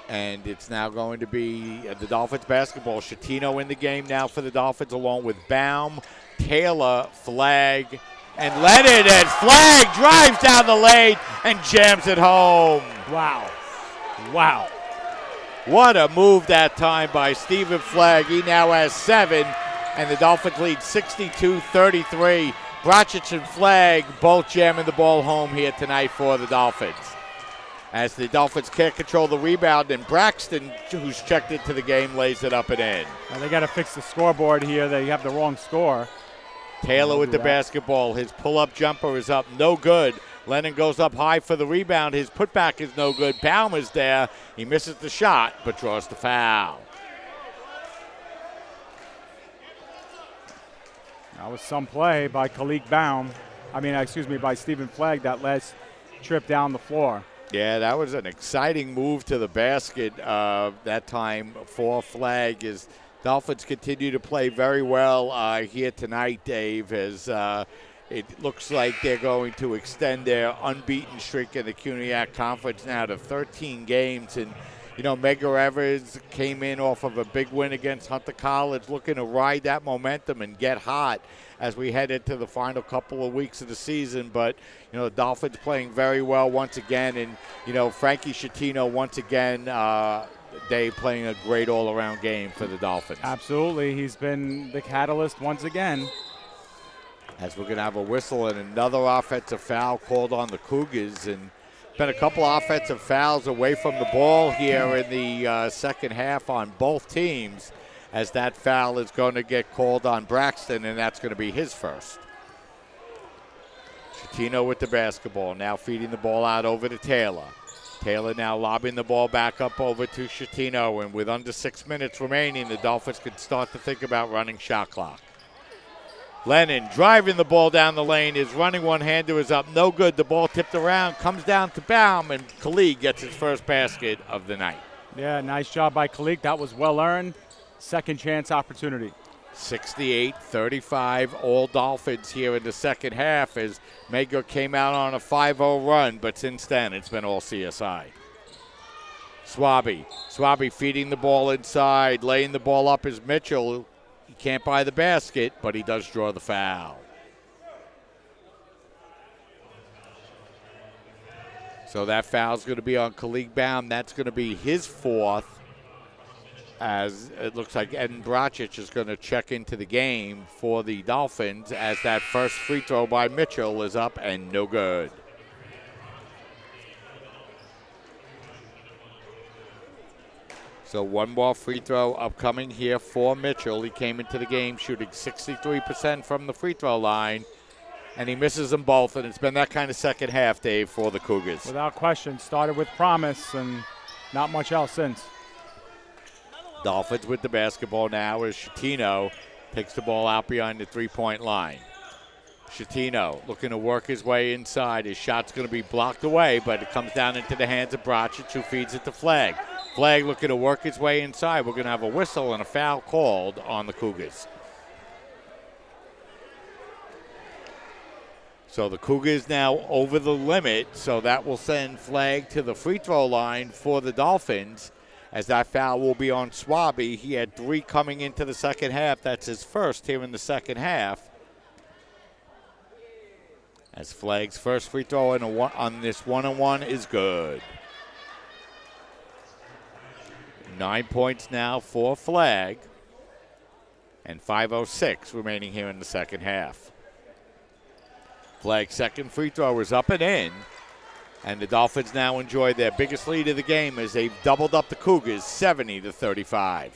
And it's now going to be the Dolphins basketball. Schettino in the game now for the Dolphins, along with Baum, Taylor, Flagg, and Lennon. And Flagg drives down the lane and jams it home. Wow. Wow. What a move that time by Stephen Flagg. He now has 7, and the Dolphins lead 62-33. Brocic and Flagg both jamming the ball home here tonight for the Dolphins. As the Dolphins can't control the rebound, and Braxton, who's checked into the game, lays it up and in. Now they got to fix the scoreboard here. They have the wrong score. Taylor with the basketball. His pull-up jumper is up, no good. Lennon goes up high for the rebound. His putback is no good. Baum is there. He misses the shot, but draws the foul. That was some play by by Stephen Flagg, that last trip down the floor. Yeah, that was an exciting move to the basket that time for Flagg. As Dolphins continue to play very well here tonight, Dave, as it looks like they're going to extend their unbeaten streak in the CUNYAC Conference now to 13 games. And, Medgar Evers came in off of a big win against Hunter College, looking to ride that momentum and get hot as we head into the final couple of weeks of the season. But, the Dolphins playing very well once again. And, Frankie Schettino once again, Dave, playing a great all-around game for the Dolphins. Absolutely. He's been the catalyst once again. As we're going to have a whistle and another offensive foul called on the Cougars. And been a couple offensive fouls away from the ball here in the second half on both teams, as that foul is going to get called on Braxton, and that's going to be his first. Schettino with the basketball, now feeding the ball out over to Taylor. Taylor now lobbing the ball back up over to Schettino, and with under 6 minutes remaining, the Dolphins could start to think about running shot clock. Lennon driving the ball down the lane. His running one-hander is up. No good. The ball tipped around. Comes down to Baum, and Khalid gets his first basket of the night. Yeah, nice job by Khalid. That was well earned. Second chance opportunity. 68-35, all Dolphins here in the second half as Medgar came out on a 5-0 run, but since then it's been all CSI. Swaby feeding the ball inside. Laying the ball up is Mitchell. He can't buy the basket, but he does draw the foul. So that foul's going to be on Khalid Baum. That's going to be his fourth, as it looks like Eden Brocic is going to check into the game for the Dolphins, as that first free throw by Mitchell is up and no good. So one more free throw upcoming here for Mitchell. He came into the game shooting 63% from the free throw line, and he misses them both, and it's been that kind of second half, Dave, for the Cougars. Without question, started with promise and not much else since. Dolphins with the basketball now as Schettino takes the ball out behind the three-point line. Schettino looking to work his way inside. His shot's going to be blocked away, but it comes down into the hands of Brocic, who feeds it to Flagg. Flagg looking to work his way inside. We're going to have a whistle and a foul called on the Cougars. So the Cougars now over the limit, so that will send Flagg to the free throw line for the Dolphins, as that foul will be on Swaby. He had 3 coming into the second half. That's his first here in the second half. As Flagg's first free throw on this one-on-one is good. 9 points now for Flagg. And 5:06 remaining here in the second half. Flagg's second free throw is up and in. And the Dolphins now enjoy their biggest lead of the game as they've doubled up the Cougars 70-35.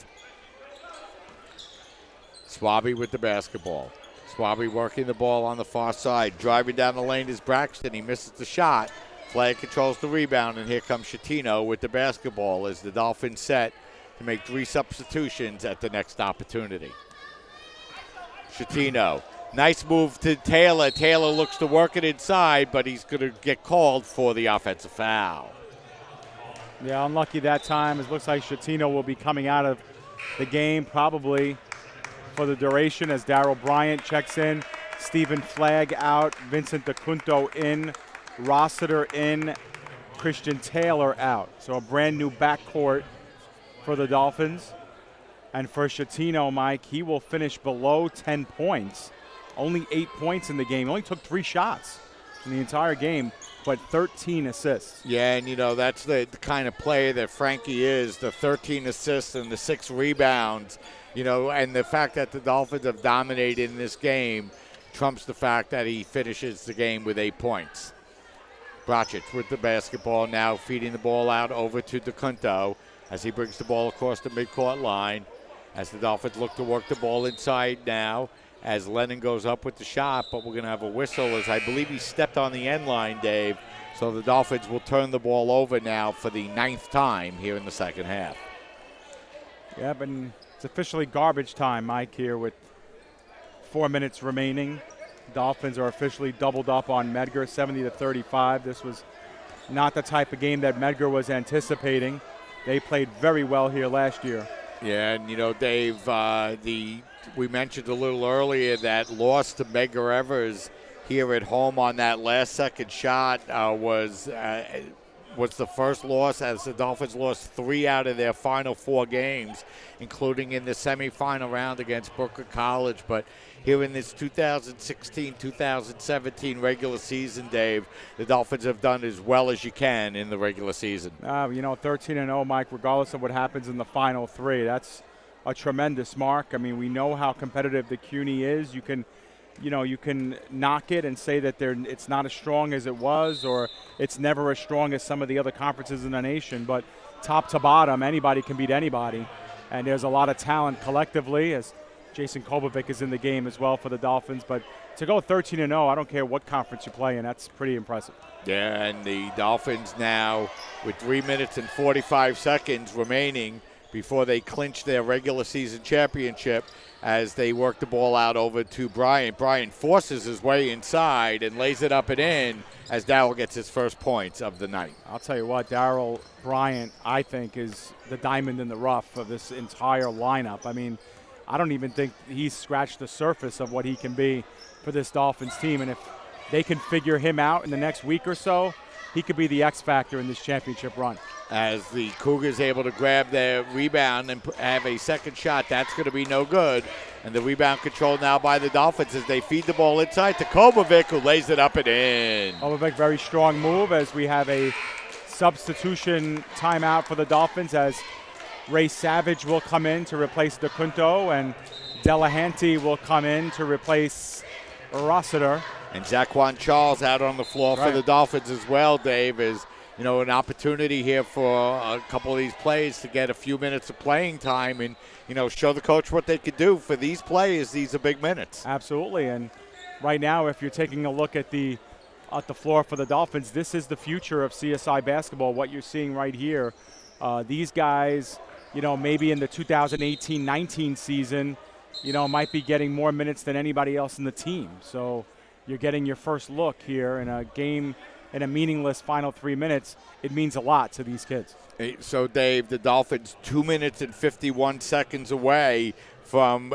Swaby with the basketball. Swaby working the ball on the far side. Driving down the lane is Braxton. He misses the shot. Flagg controls the rebound, and here comes Shatino with the basketball as the Dolphins set to make 3 substitutions at the next opportunity. Shatino. Nice move to Taylor. Taylor looks to work it inside, but he's going to get called for the offensive foul. Yeah, unlucky that time. It looks like Shatino will be coming out of the game probably for the duration as Darryl Bryant checks in. Stephen Flagg out. Vincent DeCunto in. Rossiter in. Christian Taylor out. So a brand new backcourt for the Dolphins. And for Shatino, Mike, he will finish below 10 points. Only 8 points in the game. He only took 3 shots in the entire game, but 13 assists. Yeah, and, that's the kind of player that Frankie is, the 13 assists and the 6 rebounds, and the fact that the Dolphins have dominated in this game trumps the fact that he finishes the game with 8 points. Brocic with the basketball now, feeding the ball out over to DeCunto as he brings the ball across the midcourt line as the Dolphins look to work the ball inside now. As Lennon goes up with the shot, but we're going to have a whistle as I believe he stepped on the end line, Dave. So the Dolphins will turn the ball over now for the 9th time here in the second half. Yeah, but it's officially garbage time, Mike, here with 4 minutes remaining. Dolphins are officially doubled up on Medgar, 70-35. This was not the type of game that Medgar was anticipating. They played very well here last year. Yeah, and, Dave, we mentioned a little earlier that loss to Medgar Evers here at home on that last-second shot was the first loss as the Dolphins lost 3 out of their final 4 games, including in the semifinal round against Brooklyn College. But here in this 2016-2017 regular season, Dave, the Dolphins have done as well as you can in the regular season. 13-0, Mike, regardless of what happens in the final 3. That's a tremendous mark. I mean, we know how competitive the CUNY is. You can knock it and say that it's not as strong as it was, or it's never as strong as some of the other conferences in the nation. But top to bottom, anybody can beat anybody. And there's a lot of talent collectively, as Jason Kobovic is in the game as well for the Dolphins. But to go 13-0, I don't care what conference you play in, that's pretty impressive. Yeah, and the Dolphins now with 3 minutes and 45 seconds remaining before they clinch their regular season championship as they work the ball out over to Bryant. Bryant forces his way inside and lays it up and in as Darryl gets his first points of the night. I'll tell you what, Darryl Bryant, I think, is the diamond in the rough of this entire lineup. I mean, I don't even think he's scratched the surface of what he can be for this Dolphins team. And if they can figure him out in the next week or so, he could be the X factor in this championship run. As the Cougars able to grab their rebound and have a second shot, that's going to be no good. And the rebound controlled now by the Dolphins as they feed the ball inside to Kobovic, who lays it up and in. Kobovic, very strong move as we have a substitution timeout for the Dolphins as Ray Savage will come in to replace DeCunto and Delahanty will come in to replace Rossiter. And Zaquan Charles out on the floor for the Dolphins as well, Dave, is an opportunity here for a couple of these players to get a few minutes of playing time and, show the coach what they could do. For these players, these are big minutes. Absolutely. And right now, if you're taking a look at the floor for the Dolphins, this is the future of CSI basketball, what you're seeing right here. These guys, maybe in the 2018-19 season, might be getting more minutes than anybody else in the team. So you're getting your first look here in a game in a meaningless final 3 minutes. It means a lot to these kids. So, Dave, the Dolphins 2 minutes and 51 seconds away from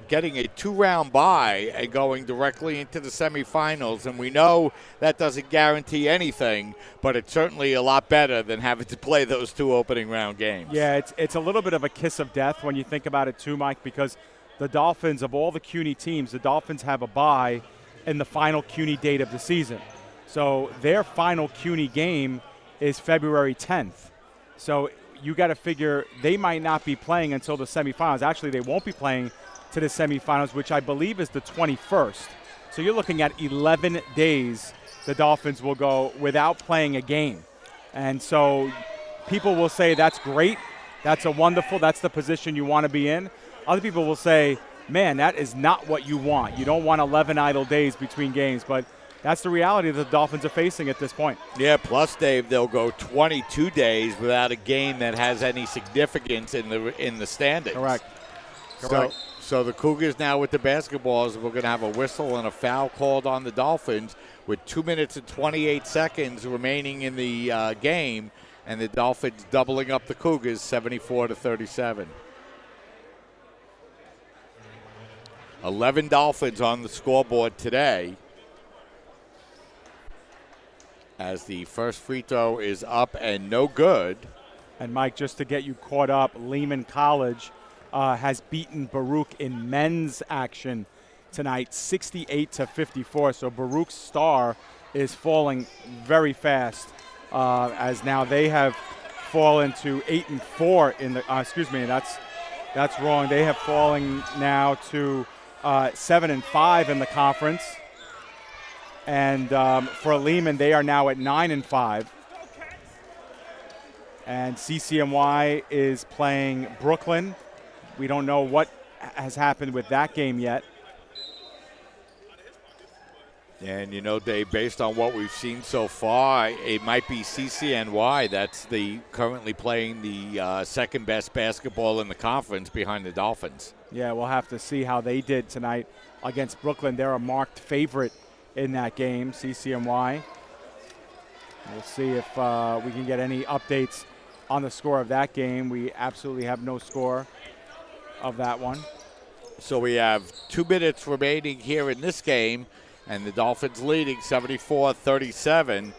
getting a 2-round bye and going directly into the semifinals. And we know that doesn't guarantee anything, but it's certainly a lot better than having to play those 2 opening round games. Yeah, it's a little bit of a kiss of death when you think about it too, Mike, because the Dolphins, of all the CUNY teams, the Dolphins have a bye in the final CUNY date of the season. So their final CUNY game is February 10th. So you got to figure they might not be playing until the semifinals. Actually, they won't be playing to the semifinals, which I believe is the 21st. So you're looking at 11 days the Dolphins will go without playing a game. And so people will say that's great. That's the position you want to be in. Other people will say, man, that is not what you want. You don't want 11 idle days between games, but that's the reality that the Dolphins are facing at this point. Yeah, plus, Dave, they'll go 22 days without a game that has any significance in the standings. Correct. So the Cougars now with the basketballs, we're going to have a whistle and a foul called on the Dolphins with 2 minutes and 28 seconds remaining in the game, and the Dolphins doubling up the Cougars 74-37. 11 Dolphins on the scoreboard today, as the first free throw is up and no good. And, Mike, just to get you caught up, Lehman College has beaten Baruch in men's action tonight, 68-54. So Baruch's star is falling very fast, as now they have fallen to 8-4 in the. Excuse me, that's wrong. They have fallen now to 7-5 in the conference. And for Lehman, they are now at 9-5. And CCNY is playing Brooklyn. We don't know what has happened with that game yet. And, you know, Dave, based on what we've seen so far, it might be CCNY that's currently playing the second best basketball in the conference behind the Dolphins. Yeah, we'll have to see how they did tonight against Brooklyn. They're a marked favorite in that game, CCNY. We'll see if we can get any updates on the score of that game. We absolutely have no score of that one. So we have 2 minutes remaining here in this game, and the Dolphins leading 74-37.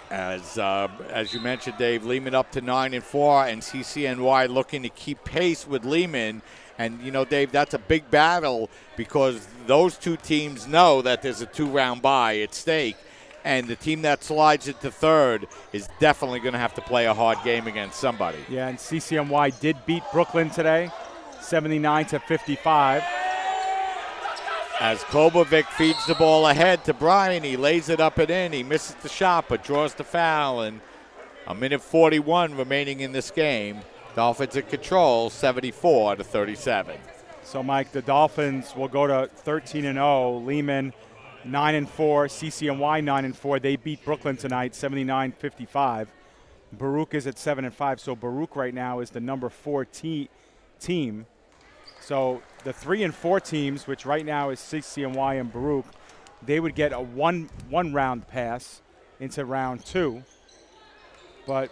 As you mentioned, Dave, Lehman up to 9-4, and CCNY looking to keep pace with Lehman. And, you know, Dave, that's a big battle because those two teams know that there's a 2-round bye at stake. And the team that slides into third is definitely going to have to play a hard game against somebody. Yeah, and CCNY did beat Brooklyn today, 79-55. As Kobovic feeds the ball ahead to Brian, he lays it up and in. He misses the shot but draws the foul. And a minute 41 remaining in this game. Dolphins in control, 74-37. So, Mike, the Dolphins will go to 13-0. Lehman 9-4, CCNY 9-4. They beat Brooklyn tonight, 79-55. Baruch is at 7-5. So Baruch right now is the number 4 team. So the 3 and 4 teams, which right now is CCNY and Baruch, they would get a one round pass into round 2. But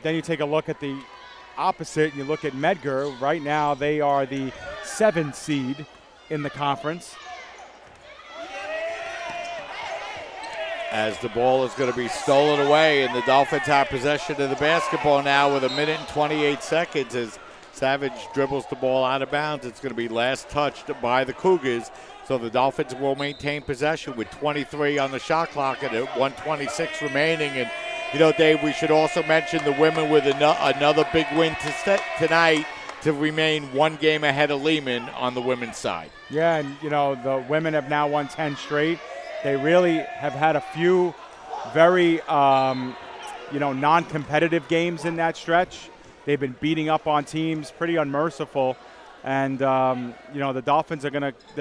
then you take a look at the opposite, and you look at Medgar. Right now they are the 7 seed in the conference. As the ball is going to be stolen away, and the Dolphins have possession of the basketball now with a minute and 28 seconds as Savage dribbles the ball out of bounds. It's going to be last touched by the Cougars. So the Dolphins will maintain possession with 23 on the shot clock and 1:26 remaining. And, you know, Dave, we should also mention the women with another big win tonight to remain 1 game ahead of Lehman on the women's side. Yeah, and, you know, the women have now won 10 straight. They really have had a few very, non-competitive games in that stretch. They've been beating up on teams, pretty unmerciful. And, the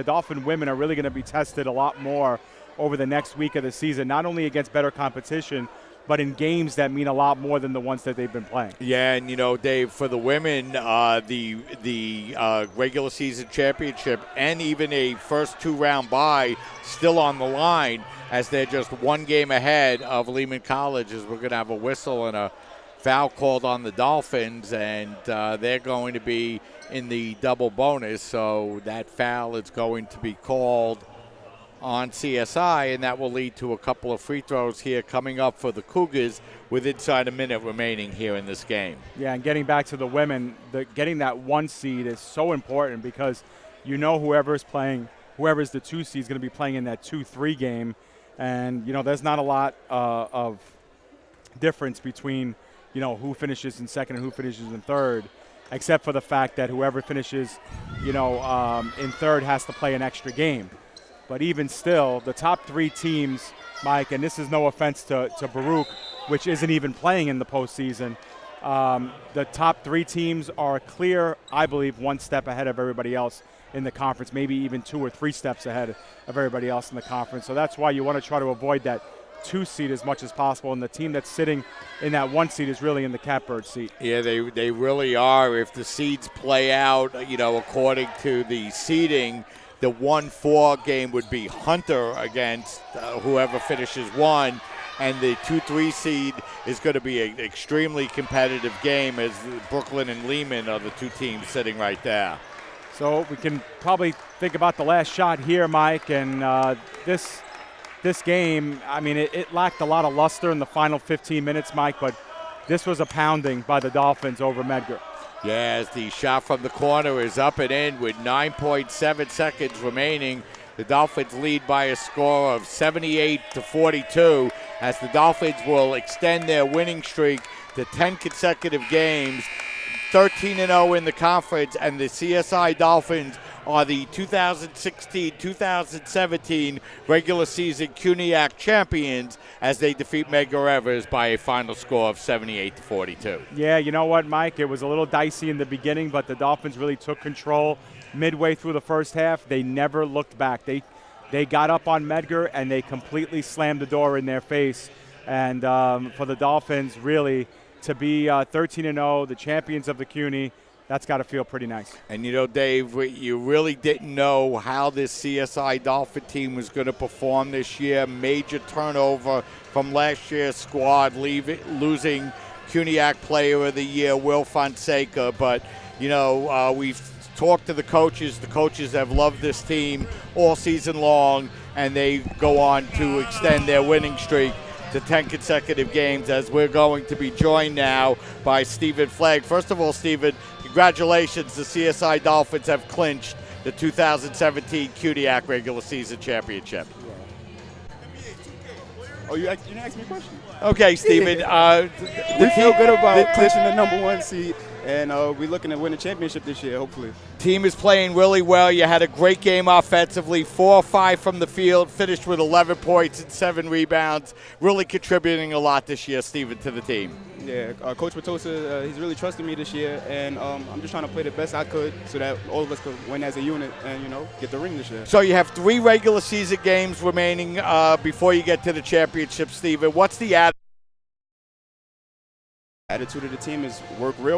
Dolphin women are really going to be tested a lot more over the next week of the season, not only against better competition, but in games that mean a lot more than the ones that they've been playing. Yeah, and, you know, Dave, for the women, the regular season championship and even a first 2-round bye still on the line as they're just 1 game ahead of Lehman College, as we're going to have a whistle and a foul called on the Dolphins, and they're going to be in the double bonus, so that foul is going to be called on CSI, and that will lead to a couple of free throws here coming up for the Cougars with inside a minute remaining here in this game. Yeah, and getting back to the women, getting that 1 seed is so important because you know whoever is playing whoever's the 2 seed is going to be playing in that 2-3 game. And, there's not a lot of difference between, who finishes in second and who finishes in third, except for the fact that whoever finishes, in third has to play an extra game. But even still, the top 3 teams, Mike, and this is no offense to Baruch, which isn't even playing in the postseason, the top 3 teams are clear, I believe, 1 step ahead of everybody else in the conference, maybe even 2 or 3 steps ahead of everybody else in the conference. So that's why you want to try to avoid that 2 seed as much as possible, and the team that's sitting in that 1 seed is really in the catbird seat. Yeah, they really are. If the seeds play out, according to the seeding, the 1-4 game would be Hunter against whoever finishes 1, and the 2-3 seed is going to be an extremely competitive game, as Brooklyn and Lehman are the 2 teams sitting right there. So we can probably think about the last shot here, Mike, and this game, I mean, it lacked a lot of luster in the final 15 minutes, Mike, but this was a pounding by the Dolphins over Medgar. Yeah, as the shot from the corner is up and in with 9.7 seconds remaining. The Dolphins lead by a score of 78-42, as the Dolphins will extend their winning streak to 10 consecutive games, 13-0 in the conference, and the CSI Dolphins are the 2016-2017 regular season CUNYAC champions as they defeat Medgar Evers by a final score of 78-42. Yeah, you know what, Mike? It was a little dicey in the beginning, but the Dolphins really took control midway through the first half. They never looked back. They got up on Medgar, and they completely slammed the door in their face. And for the Dolphins, really, to be 13-0, the champions of the CUNY, that's got to feel pretty nice. And, Dave, you really didn't know how this CSI Dolphin team was going to perform this year. Major turnover from last year's squad, losing CUNYAC Player of the Year, Will Fonseca. But, we've talked to the coaches. The coaches have loved this team all season long, and they go on to extend their winning streak to 10 consecutive games, as we're going to be joined now by Stephen Flagg. First of all, Stephen, congratulations. The CSI Dolphins have clinched the 2017 CUNYAC regular season championship. Oh, you didn't ask me a question. Okay, Stephen. We feel good about clinching the number 1 seed, and we're looking to win the championship this year, hopefully. Team is playing really well. You had a great game offensively, 4 or 5 from the field, finished with 11 points and 7 rebounds, really contributing a lot this year, Stephen, to the team. Yeah, Coach Matosa, he's really trusted me this year, and I'm just trying to play the best I could so that all of us could win as a unit and, get the ring this year. So you have 3 regular season games remaining before you get to the championship, Stephen. What's the attitude of the team is work real